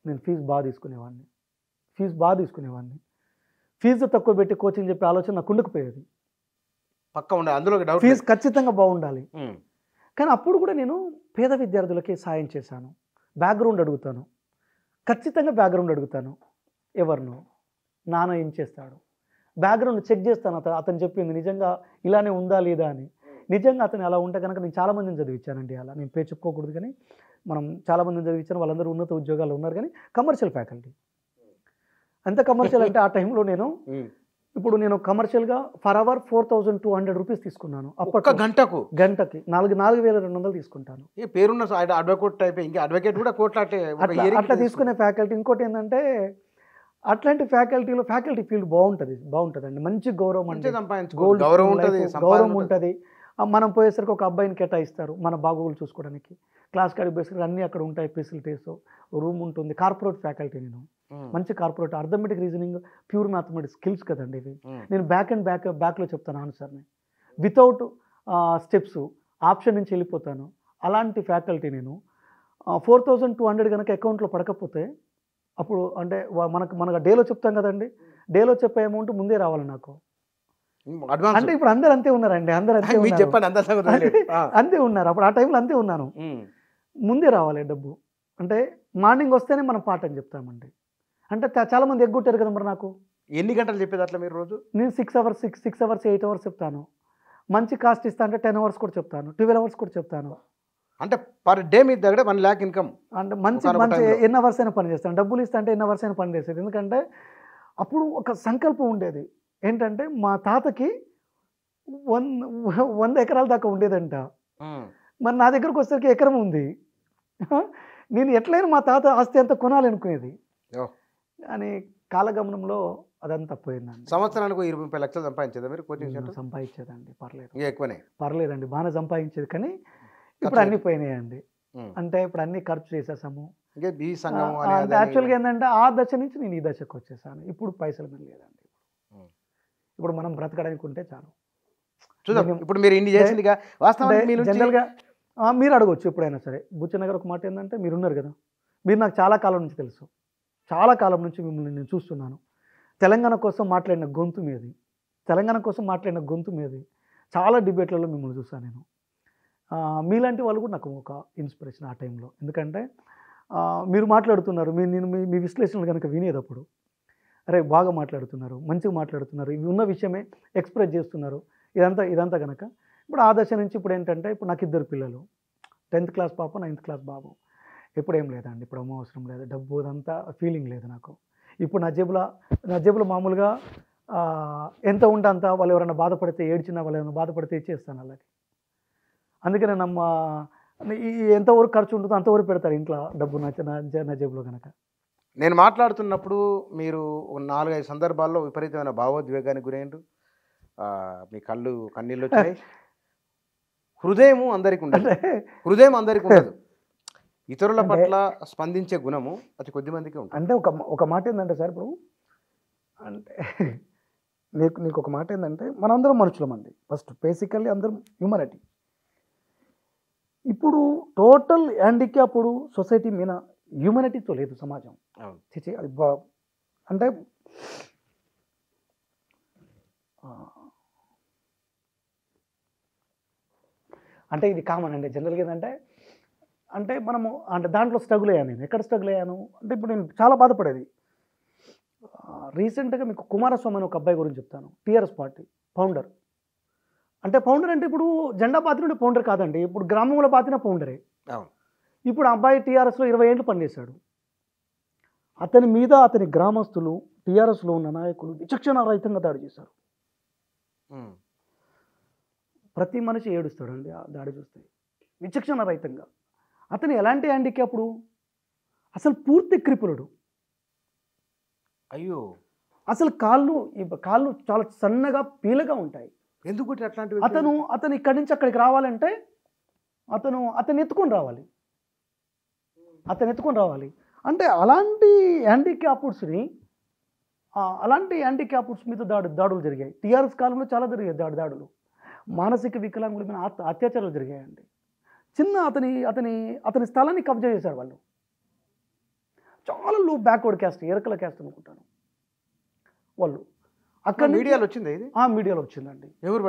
నేను ఫీజు బాగా తీసుకునేవాడిని. ఫీజు తక్కువ పెట్టి కోచింగ్ చెప్పే ఆలోచన నాకు ఉండకపోయేది. పక్కా ఉండాలి, అందులో డౌట్. ఫీజు ఖచ్చితంగా బాగుండాలి. కానీ అప్పుడు కూడా నేను పేద విద్యార్థులకి సాయం చేశాను. ఖచ్చితంగా బ్యాక్గ్రౌండ్ అడుగుతాను. ఎవరినో నాన్న ఏం చేస్తాడు, బ్యాక్గ్రౌండ్ చెక్ చేస్తాను. అతను చెప్పింది నిజంగా ఇలానే ఉందా లేదా అని. నిజంగా అతను అలా ఉంటే కనుక నేను చాలామందిని చదివించానండి. అలా నేను పేరు చెప్పుకోకూడదు, కానీ మనం చాలామందిని చదివించాను. వాళ్ళందరూ ఉన్నత ఉద్యోగాలు ఉన్నారు, కానీ కమర్షియల్ ఫ్యాకల్టీ. అంత కమర్షియల్ అంటే ఆ టైంలో నేను కమర్షియల్గా ఫర్ అవర్ 4,200 రూపీస్ తీసుకున్నాను. అప్పట్లో గంటకి 4,200 తీసుకుంటాను. పేరున్న అడ్వకేట్ టైప్, ఇంకా అడ్వకేట్ కూడా అట్లా తీసుకునే ఫ్యాకల్టీ. ఇంకోటి ఏంటంటే అట్లాంటి ఫ్యాకల్టీ ఫీల్డ్ బాగుంటుందండి. మంచి గౌరవం, గౌరవం ఉంటుంది. మనం పోయేసరికి ఒక అబ్బాయిని కేటాయిస్తారు మన బాగోగులు చూసుకోవడానికి. క్లాస్ కాడికి పోయేసరికి అన్నీ అక్కడ ఉంటాయి, ఫెసిలిటీస్, రూమ్ ఉంటుంది. కార్పొరేట్ ఫ్యాకల్టీ నేను, మంచి corporate, arithmetic, reasoning, pure mathematics skills కదండి ఇవి. నేను బ్యాక్లో చెప్తాను ఆన్సర్ని, వితౌట్ స్టెప్స్, ఆప్షన్ నుంచి వెళ్ళిపోతాను. అలాంటి ఫ్యాకల్టీ నేను. 4,200 కనుక అకౌంట్లో పడకపోతే అప్పుడు అంటే మనకు డేలో చెప్తాం కదండి, డేలో చెప్పే అమౌంట్ ముందే రావాలి నాకు. అడ్వాన్స్ అంటే ఇప్పుడు అందరు అంతే ఉన్నారండి, అందరు అంతే మీరు ఉన్నారు. చెప్పండి అంత సంగతి వదిలేయండి. అంతే ఉన్నారు, అప్పుడు ఆ టైంలో అంతే ఉన్నాను. ముందే రావాలి డబ్బు. అంటే మార్నింగ్ వస్తేనే మనం పాట అని చెప్తామండి. అంటే చాలా మంది ఎగ్గొట్టారు కదా మరి నాకు. ఎన్ని గంటలు చెప్పేది అట్లా మీరు రోజు? నేను 6 అవర్స్ 8 అవర్స్ చెప్తాను. మంచి కాస్ట్ ఇస్తా అంటే 10 అవర్స్ కూడా చెప్తాను, 12 అవర్స్ కూడా చెప్తాను. అంటే పర్ డే మీ దగ్గర 1 lakh ఇన్కమ్. అంటే మంచి ఎన్ని అవర్స్ అయినా పని చేస్తాను. డబ్బులు ఇస్తా అంటే ఎన్ని అవర్స్ అయినా పని చేసేది. ఎందుకంటే అప్పుడు ఒక సంకల్పం ఉండేది ఏంటంటే మా తాతకి 100 ఎకరాల దాకా ఉండేదంట. మరి నా దగ్గరకు వచ్చేసరికి ఎకరం ఉంది. నేను ఎట్లయినా మా తాత ఆస్తి అంతా కొనాలనుకునేది. కానీ కాలగమనంలో అదంతా పోయిందండి. సంవత్సరానికి 20-30 లక్షలు సంపాదించేదా మీరు కోచింగ్ సెంటర్? సంపాదించేదండి, పర్లేదు, ఇంకా ఎక్కువనే పర్లేదండి, బాగానే సంపాదించేది. కానీ ఇప్పుడు అన్నీ పోయినాయండి. అంటే ఇప్పుడు అన్నీ ఖర్చు చేసేసాము. అంటే యాక్చువల్గా ఏంటంటే ఆ దశ నుంచి నేను ఈ దశకు వచ్చేసాను. ఇప్పుడు పైసలు మీద లేదండి. ఇప్పుడు మనం బ్రతకడానికి ఉంటే చాలు. చూద్దాం. ఇప్పుడు మీరు ఇన్ని చేసిందిగా వాస్తవానికి జనరల్గా మీరు అడగవచ్చు ఎప్పుడైనా సరే. బుచ్చన్న గారు ఒక మాట ఏంటంటే, మీరు ఉన్నారు కదా, మీరు నాకు చాలా కాలం నుంచి తెలుసు, చాలా కాలం నుంచి మిమ్మల్ని నేను చూస్తున్నాను. తెలంగాణ కోసం మాట్లాడిన గొంతు మీది, తెలంగాణ కోసం మాట్లాడిన గొంతు మీది. చాలా డిబేట్లలో మిమ్మల్ని చూసాను నేను. మీలాంటి వాళ్ళు కూడా నాకు ఒక ఇన్స్పిరేషన్ ఆ టైంలో. ఎందుకంటే మీరు మాట్లాడుతున్నారు, నేను మీ విశ్లేషణలు కనుక వినేటప్పుడు అరే బాగా మాట్లాడుతున్నారు, మంచిగా మాట్లాడుతున్నారు, ఇవి ఉన్న విషయమే ఎక్స్ప్రెస్ చేస్తున్నారు, ఇదంతా కనుక. ఇప్పుడు ఆ దశ నుంచి ఇప్పుడు ఏంటంటే, ఇప్పుడు నాకు 2 పిల్లలు, 10th క్లాస్ పాప, 9th క్లాస్ బాబు. ఇప్పుడు ఏం లేదండి, ఇప్పుడు అమ్మ అవసరం లేదు, డబ్బు అదంతా ఫీలింగ్ లేదు నాకు. ఇప్పుడు నా జేబులో మామూలుగా ఎంత ఉంటే అంత, వాళ్ళు ఎవరైనా బాధపడితే ఏడ్చినా, వాళ్ళు ఏమైనా బాధపడితే ఇచ్చేస్తాను అలాగే. అందుకనే ఎంతవరకు ఖర్చు ఉంటుందో అంతవరకు పెడతారు ఇంట్లో డబ్బు నా జేబులో కనుక. నేను మాట్లాడుతున్నప్పుడు మీరు 4-5 సందర్భాల్లో విపరీతమైన భావోద్వేగానికి గురైండు. మీ కన్నీళ్ళు వచ్చాయి. హృదయం అందరికి ఉండదు, హృదయం అందరికి ఉండదు. ఇతరుల పట్ల స్పందించే గుణము అతి కొద్ది మందికి ఉంటుంది. అంటే ఒక మాట ఏంటంటే సార్, ఇప్పుడు అంటే నీకు ఒక మాట ఏంటంటే, మనందరం మనుషులమండి. ఫస్ట్ బేసికల్లీ అందరం హ్యూమనిటీ. ఇప్పుడు టోటల్ హ్యాండిక్యాప్డ్ సొసైటీ మీద హ్యూమనిటీతో లేదు సమాజం. అది అంటే అంటే ఇది కామన్ అండి జనరల్గా. ఏంటంటే అంటే మనము అంటే దాంట్లో స్ట్రగుల్ అయ్యాను నేను. ఎక్కడ స్ట్రగుల్ అయ్యాను అంటే, ఇప్పుడు నేను చాలా బాధపడేది. రీసెంట్గా మీకు కుమారస్వామి అని ఒక అబ్బాయి గురించి చెప్తాను. TRS party founder. అంటే ఫౌండర్ అంటే ఇప్పుడు జెండా పాతిన ఫౌండర్ కాదండి, ఇప్పుడు గ్రామంలో పాతిన ఫౌండరే. ఇప్పుడు అబ్బాయి టీఆర్ఎస్లో 20 ఏళ్ళు పనిచేశాడు. అతని మీద అతని గ్రామస్తులు, టీఆర్ఎస్లో ఉన్న నాయకులు విచక్షణారహితంగా దాడి చేశారు. ప్రతి మనిషి ఏడుస్తాడండి ఆ దాడి చూస్తే, విచక్షణారహితంగా. అతను ఎలాంటి హ్యాండిక్యాప్డ్, అసలు పూర్తి క్రిపులుడు. అయ్యో, అసలు కాళ్ళు చాలా సన్నగా పీలగా ఉంటాయి. ఎందుకు అట్లాంటివి? అతను ఇక్కడి నుంచి అక్కడికి రావాలంటే అతను ఎత్తుకొని రావాలి. అంటే అలాంటి హ్యాండిక్యాప్డ్స్ మీద దాడులు జరిగాయి. టీఆర్ఎస్ కాలంలో చాలా జరిగాయి దాడులు. మానసిక వికలాంగుల మీద అత్యాచారాలు జరిగాయండి. చిన్న అతని స్థలాన్ని కబ్జా చేశారు వాళ్ళు. చాలా లో బ్యాక్వర్డ్ క్యాస్ట్, ఎరకల క్యాస్ట్ అనుకుంటాను వాళ్ళు. అక్కడ మీడియాలో వచ్చింది ఇది? మీడియాలో వచ్చిందండి. ఎవరు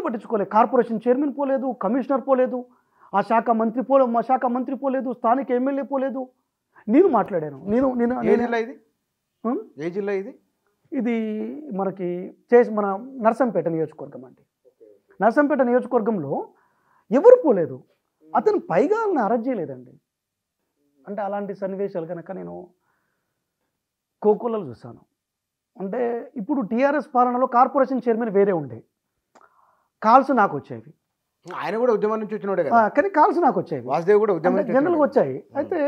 పట్టించుకోలేదు. కార్పొరేషన్ చైర్మన్ పోలేదు, కమిషనర్ పోలేదు, మా శాఖ మంత్రి పోలేదు, స్థానిక ఎమ్మెల్యే పోలేదు. నేను మాట్లాడాను. ఏ జిల్లా ఇది? ఇది మన నర్సంపేట నియోజకవర్గం అండి. నర్సంపేట నియోజకవర్గంలో ఎవరు పోలేదు. అతను పైగా అరెస్ట్ చేయలేదండి. అంటే అలాంటి సన్నివేశాలు కనుక నేను కోకోలలో చూశాను. అంటే ఇప్పుడు టీఆర్ఎస్ పాలనలో కార్పొరేషన్ చైర్మన్ వేరే ఉండే, కాల్స్ నాకు వచ్చేవి. ఆయన కూడా ఉద్యమం నుంచి వచ్చినోడే కదా, కానీ కాల్స్ నాకు వచ్చేవి. వాసుదేవ్ కూడా ఉద్యమం జనరల్గా వచ్చాయి. అయితే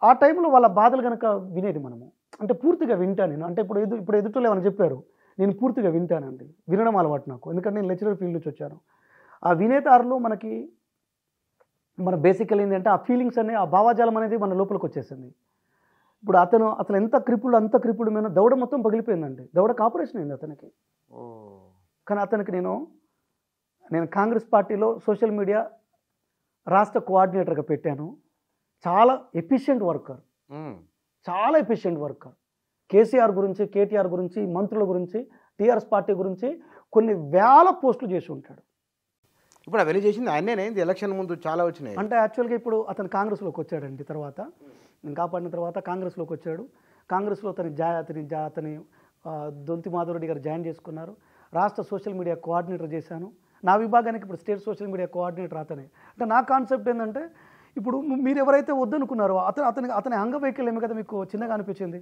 ఆ టైంలో వాళ్ళ బాధలు కనుక వినేది మనము. అంటే పూర్తిగా వింటాను నేను. అంటే ఇప్పుడు ఎదుటోళ్ళు ఏమైనా చెప్పారు, నేను పూర్తిగా వింటానండి. వినడం అలవాటు నాకు, ఎందుకంటే నేను లెక్చరర్ ఫీల్డ్ నుంచి వచ్చాను. ఆ వినేతారులో మన బేసికల్ ఏంటంటే ఆ ఫీలింగ్స్ అనే, ఆ భావాజాలం అనేది మన లోపలికి వచ్చేసింది. ఇప్పుడు అతను అంత క్రిపుడు మీద దవడ మొత్తం పగిలిపోయిందండి. దవడకు ఆపరేషన్ అయింది అతనికి. కానీ అతనికి నేను కాంగ్రెస్ పార్టీలో సోషల్ మీడియా రాష్ట్ర కోఆర్డినేటర్గా పెట్టాను. చాలా ఎఫిషియెంట్ వర్కర్, చాలా ఎఫిషియెంట్ వర్కర్. కేసీఆర్ గురించి, కేటీఆర్ గురించి, మంత్రుల గురించి, టీఆర్ఎస్ పార్టీ గురించి కొన్ని వేల పోస్టులు చేసి ఉంటాడు. ఇప్పుడు అవన్నీ చేసింది ఆయనేనేది ఎలక్షన్ ముందు చాలా వచ్చినాయి. అంటే యాక్చువల్గా ఇప్పుడు అతను కాంగ్రెస్లోకి వచ్చాడండి. తర్వాత నేను కాపాడిన తర్వాత కాంగ్రెస్లోకి వచ్చాడు. కాంగ్రెస్లో అతని దొంతి మాధవరెడ్డి గారు జాయిన్ చేసుకున్నారు. రాష్ట్ర సోషల్ మీడియా కోఆర్డినేటర్ చేశాను. నా విభాగానికి ఇప్పుడు స్టేట్ సోషల్ మీడియా కోఆర్డినేటర్ అతనే. అంటే నా కాన్సెప్ట్ ఏంటంటే ఇప్పుడు మీరు ఎవరైతే వద్దనుకున్నారో అతని అంగవైకల్యమే కదా మీకు చిన్నగా అనిపించింది.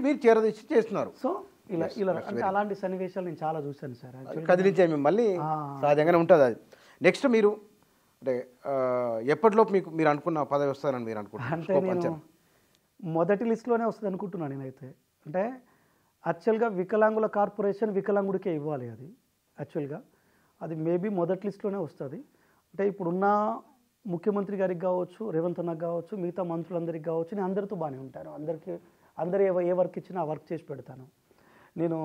మీరు చేరదీసి చేస్తున్నారు. సో ఇలా అంటే అలాంటి సన్నివేశాలు నేను చాలా చూశాను సార్. కదిలించే మిమ్మల్ని సహజంగానే ఉంటుంది అది. నెక్స్ట్ మీరు అంటే ఎప్పటిలోపు మీరు అనుకున్న పదవి వస్తారని మీరు అనుకుంటున్నారు? అంటే నేను మొదటి లిస్టులోనే వస్తుంది అనుకుంటున్నాను నేనైతే. అంటే యాక్చువల్గా వికలాంగుల కార్పొరేషన్ వికలాంగుడికే ఇవ్వాలి అది. యాక్చువల్గా అది మేబీ మొదటి లిస్టులోనే వస్తుంది. అంటే ఇప్పుడున్న ముఖ్యమంత్రి గారికి కావచ్చు, రేవంత్ అన్నకు కావచ్చు, మిగతా మంత్రులందరికీ కావచ్చు, నేను అందరితో బాగానే ఉంటాను. అందరూ ఏ వర్క్ ఇచ్చినా ఆ వర్క్ చేసి పెడతాను నేను.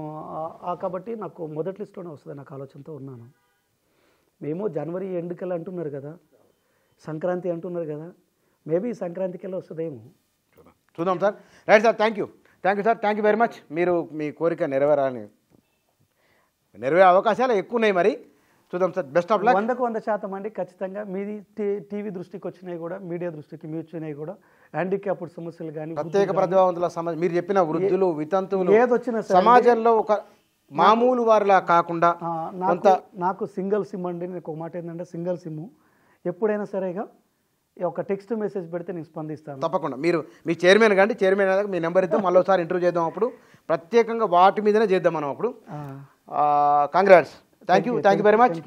కాబట్టి నాకు మొదటి లిస్టులోనే వస్తుంది నాకు ఆలోచనతో ఉన్నాను. మేము జనవరి ఎండుకల్లా అంటున్నారు కదా, సంక్రాంతి అంటున్నారు కదా, మేబీ సంక్రాంతికి వెళ్ళి వస్తుందేమో చూద్దాం sir. Right sir, thank you sir, thank you very much. మీరు మీ కోరిక నెరవేరే అవకాశాలు ఎక్కువ ఉన్నాయి. మరి చూద్దాం సార్. Best of luck. 100% అండి. ఖచ్చితంగా మీది టీవీ దృష్టికి వచ్చినాయి కూడా, మీడియా దృష్టికి మీ వచ్చినాయి కూడా, హ్యాండిక్యాప్డ్ సమస్యలు కానీ, ప్రత్యేక ప్రతిభావంతుల సమస్య, మీరు చెప్పిన వృద్ధులు, వితంతువులు, ఏదొచ్చినా సమాజంలో ఒక మామూలు వారిలా కాకుండా నాకు సింగిల్ సిమ్ అండి. నాకు ఒక మాట ఏంటంటే సింగిల్ సిమ్ ఎప్పుడైనా సరేగా ఒక టెక్స్ట్ మెసేజ్ పెడితే నేను స్పందిస్తాను తప్పకుండా. మీరు మీ చైర్మన్ కండి, చైర్మన్ అయ్యాక మీ నెంబర్ ఇద్దాం, మళ్ళీ ఒకసారి ఇంటర్వ్యూ చేద్దాం. అప్పుడు ప్రత్యేకంగా వాటి మీదనే చేద్దాం మనం. అప్పుడు congrats. Thank you very much.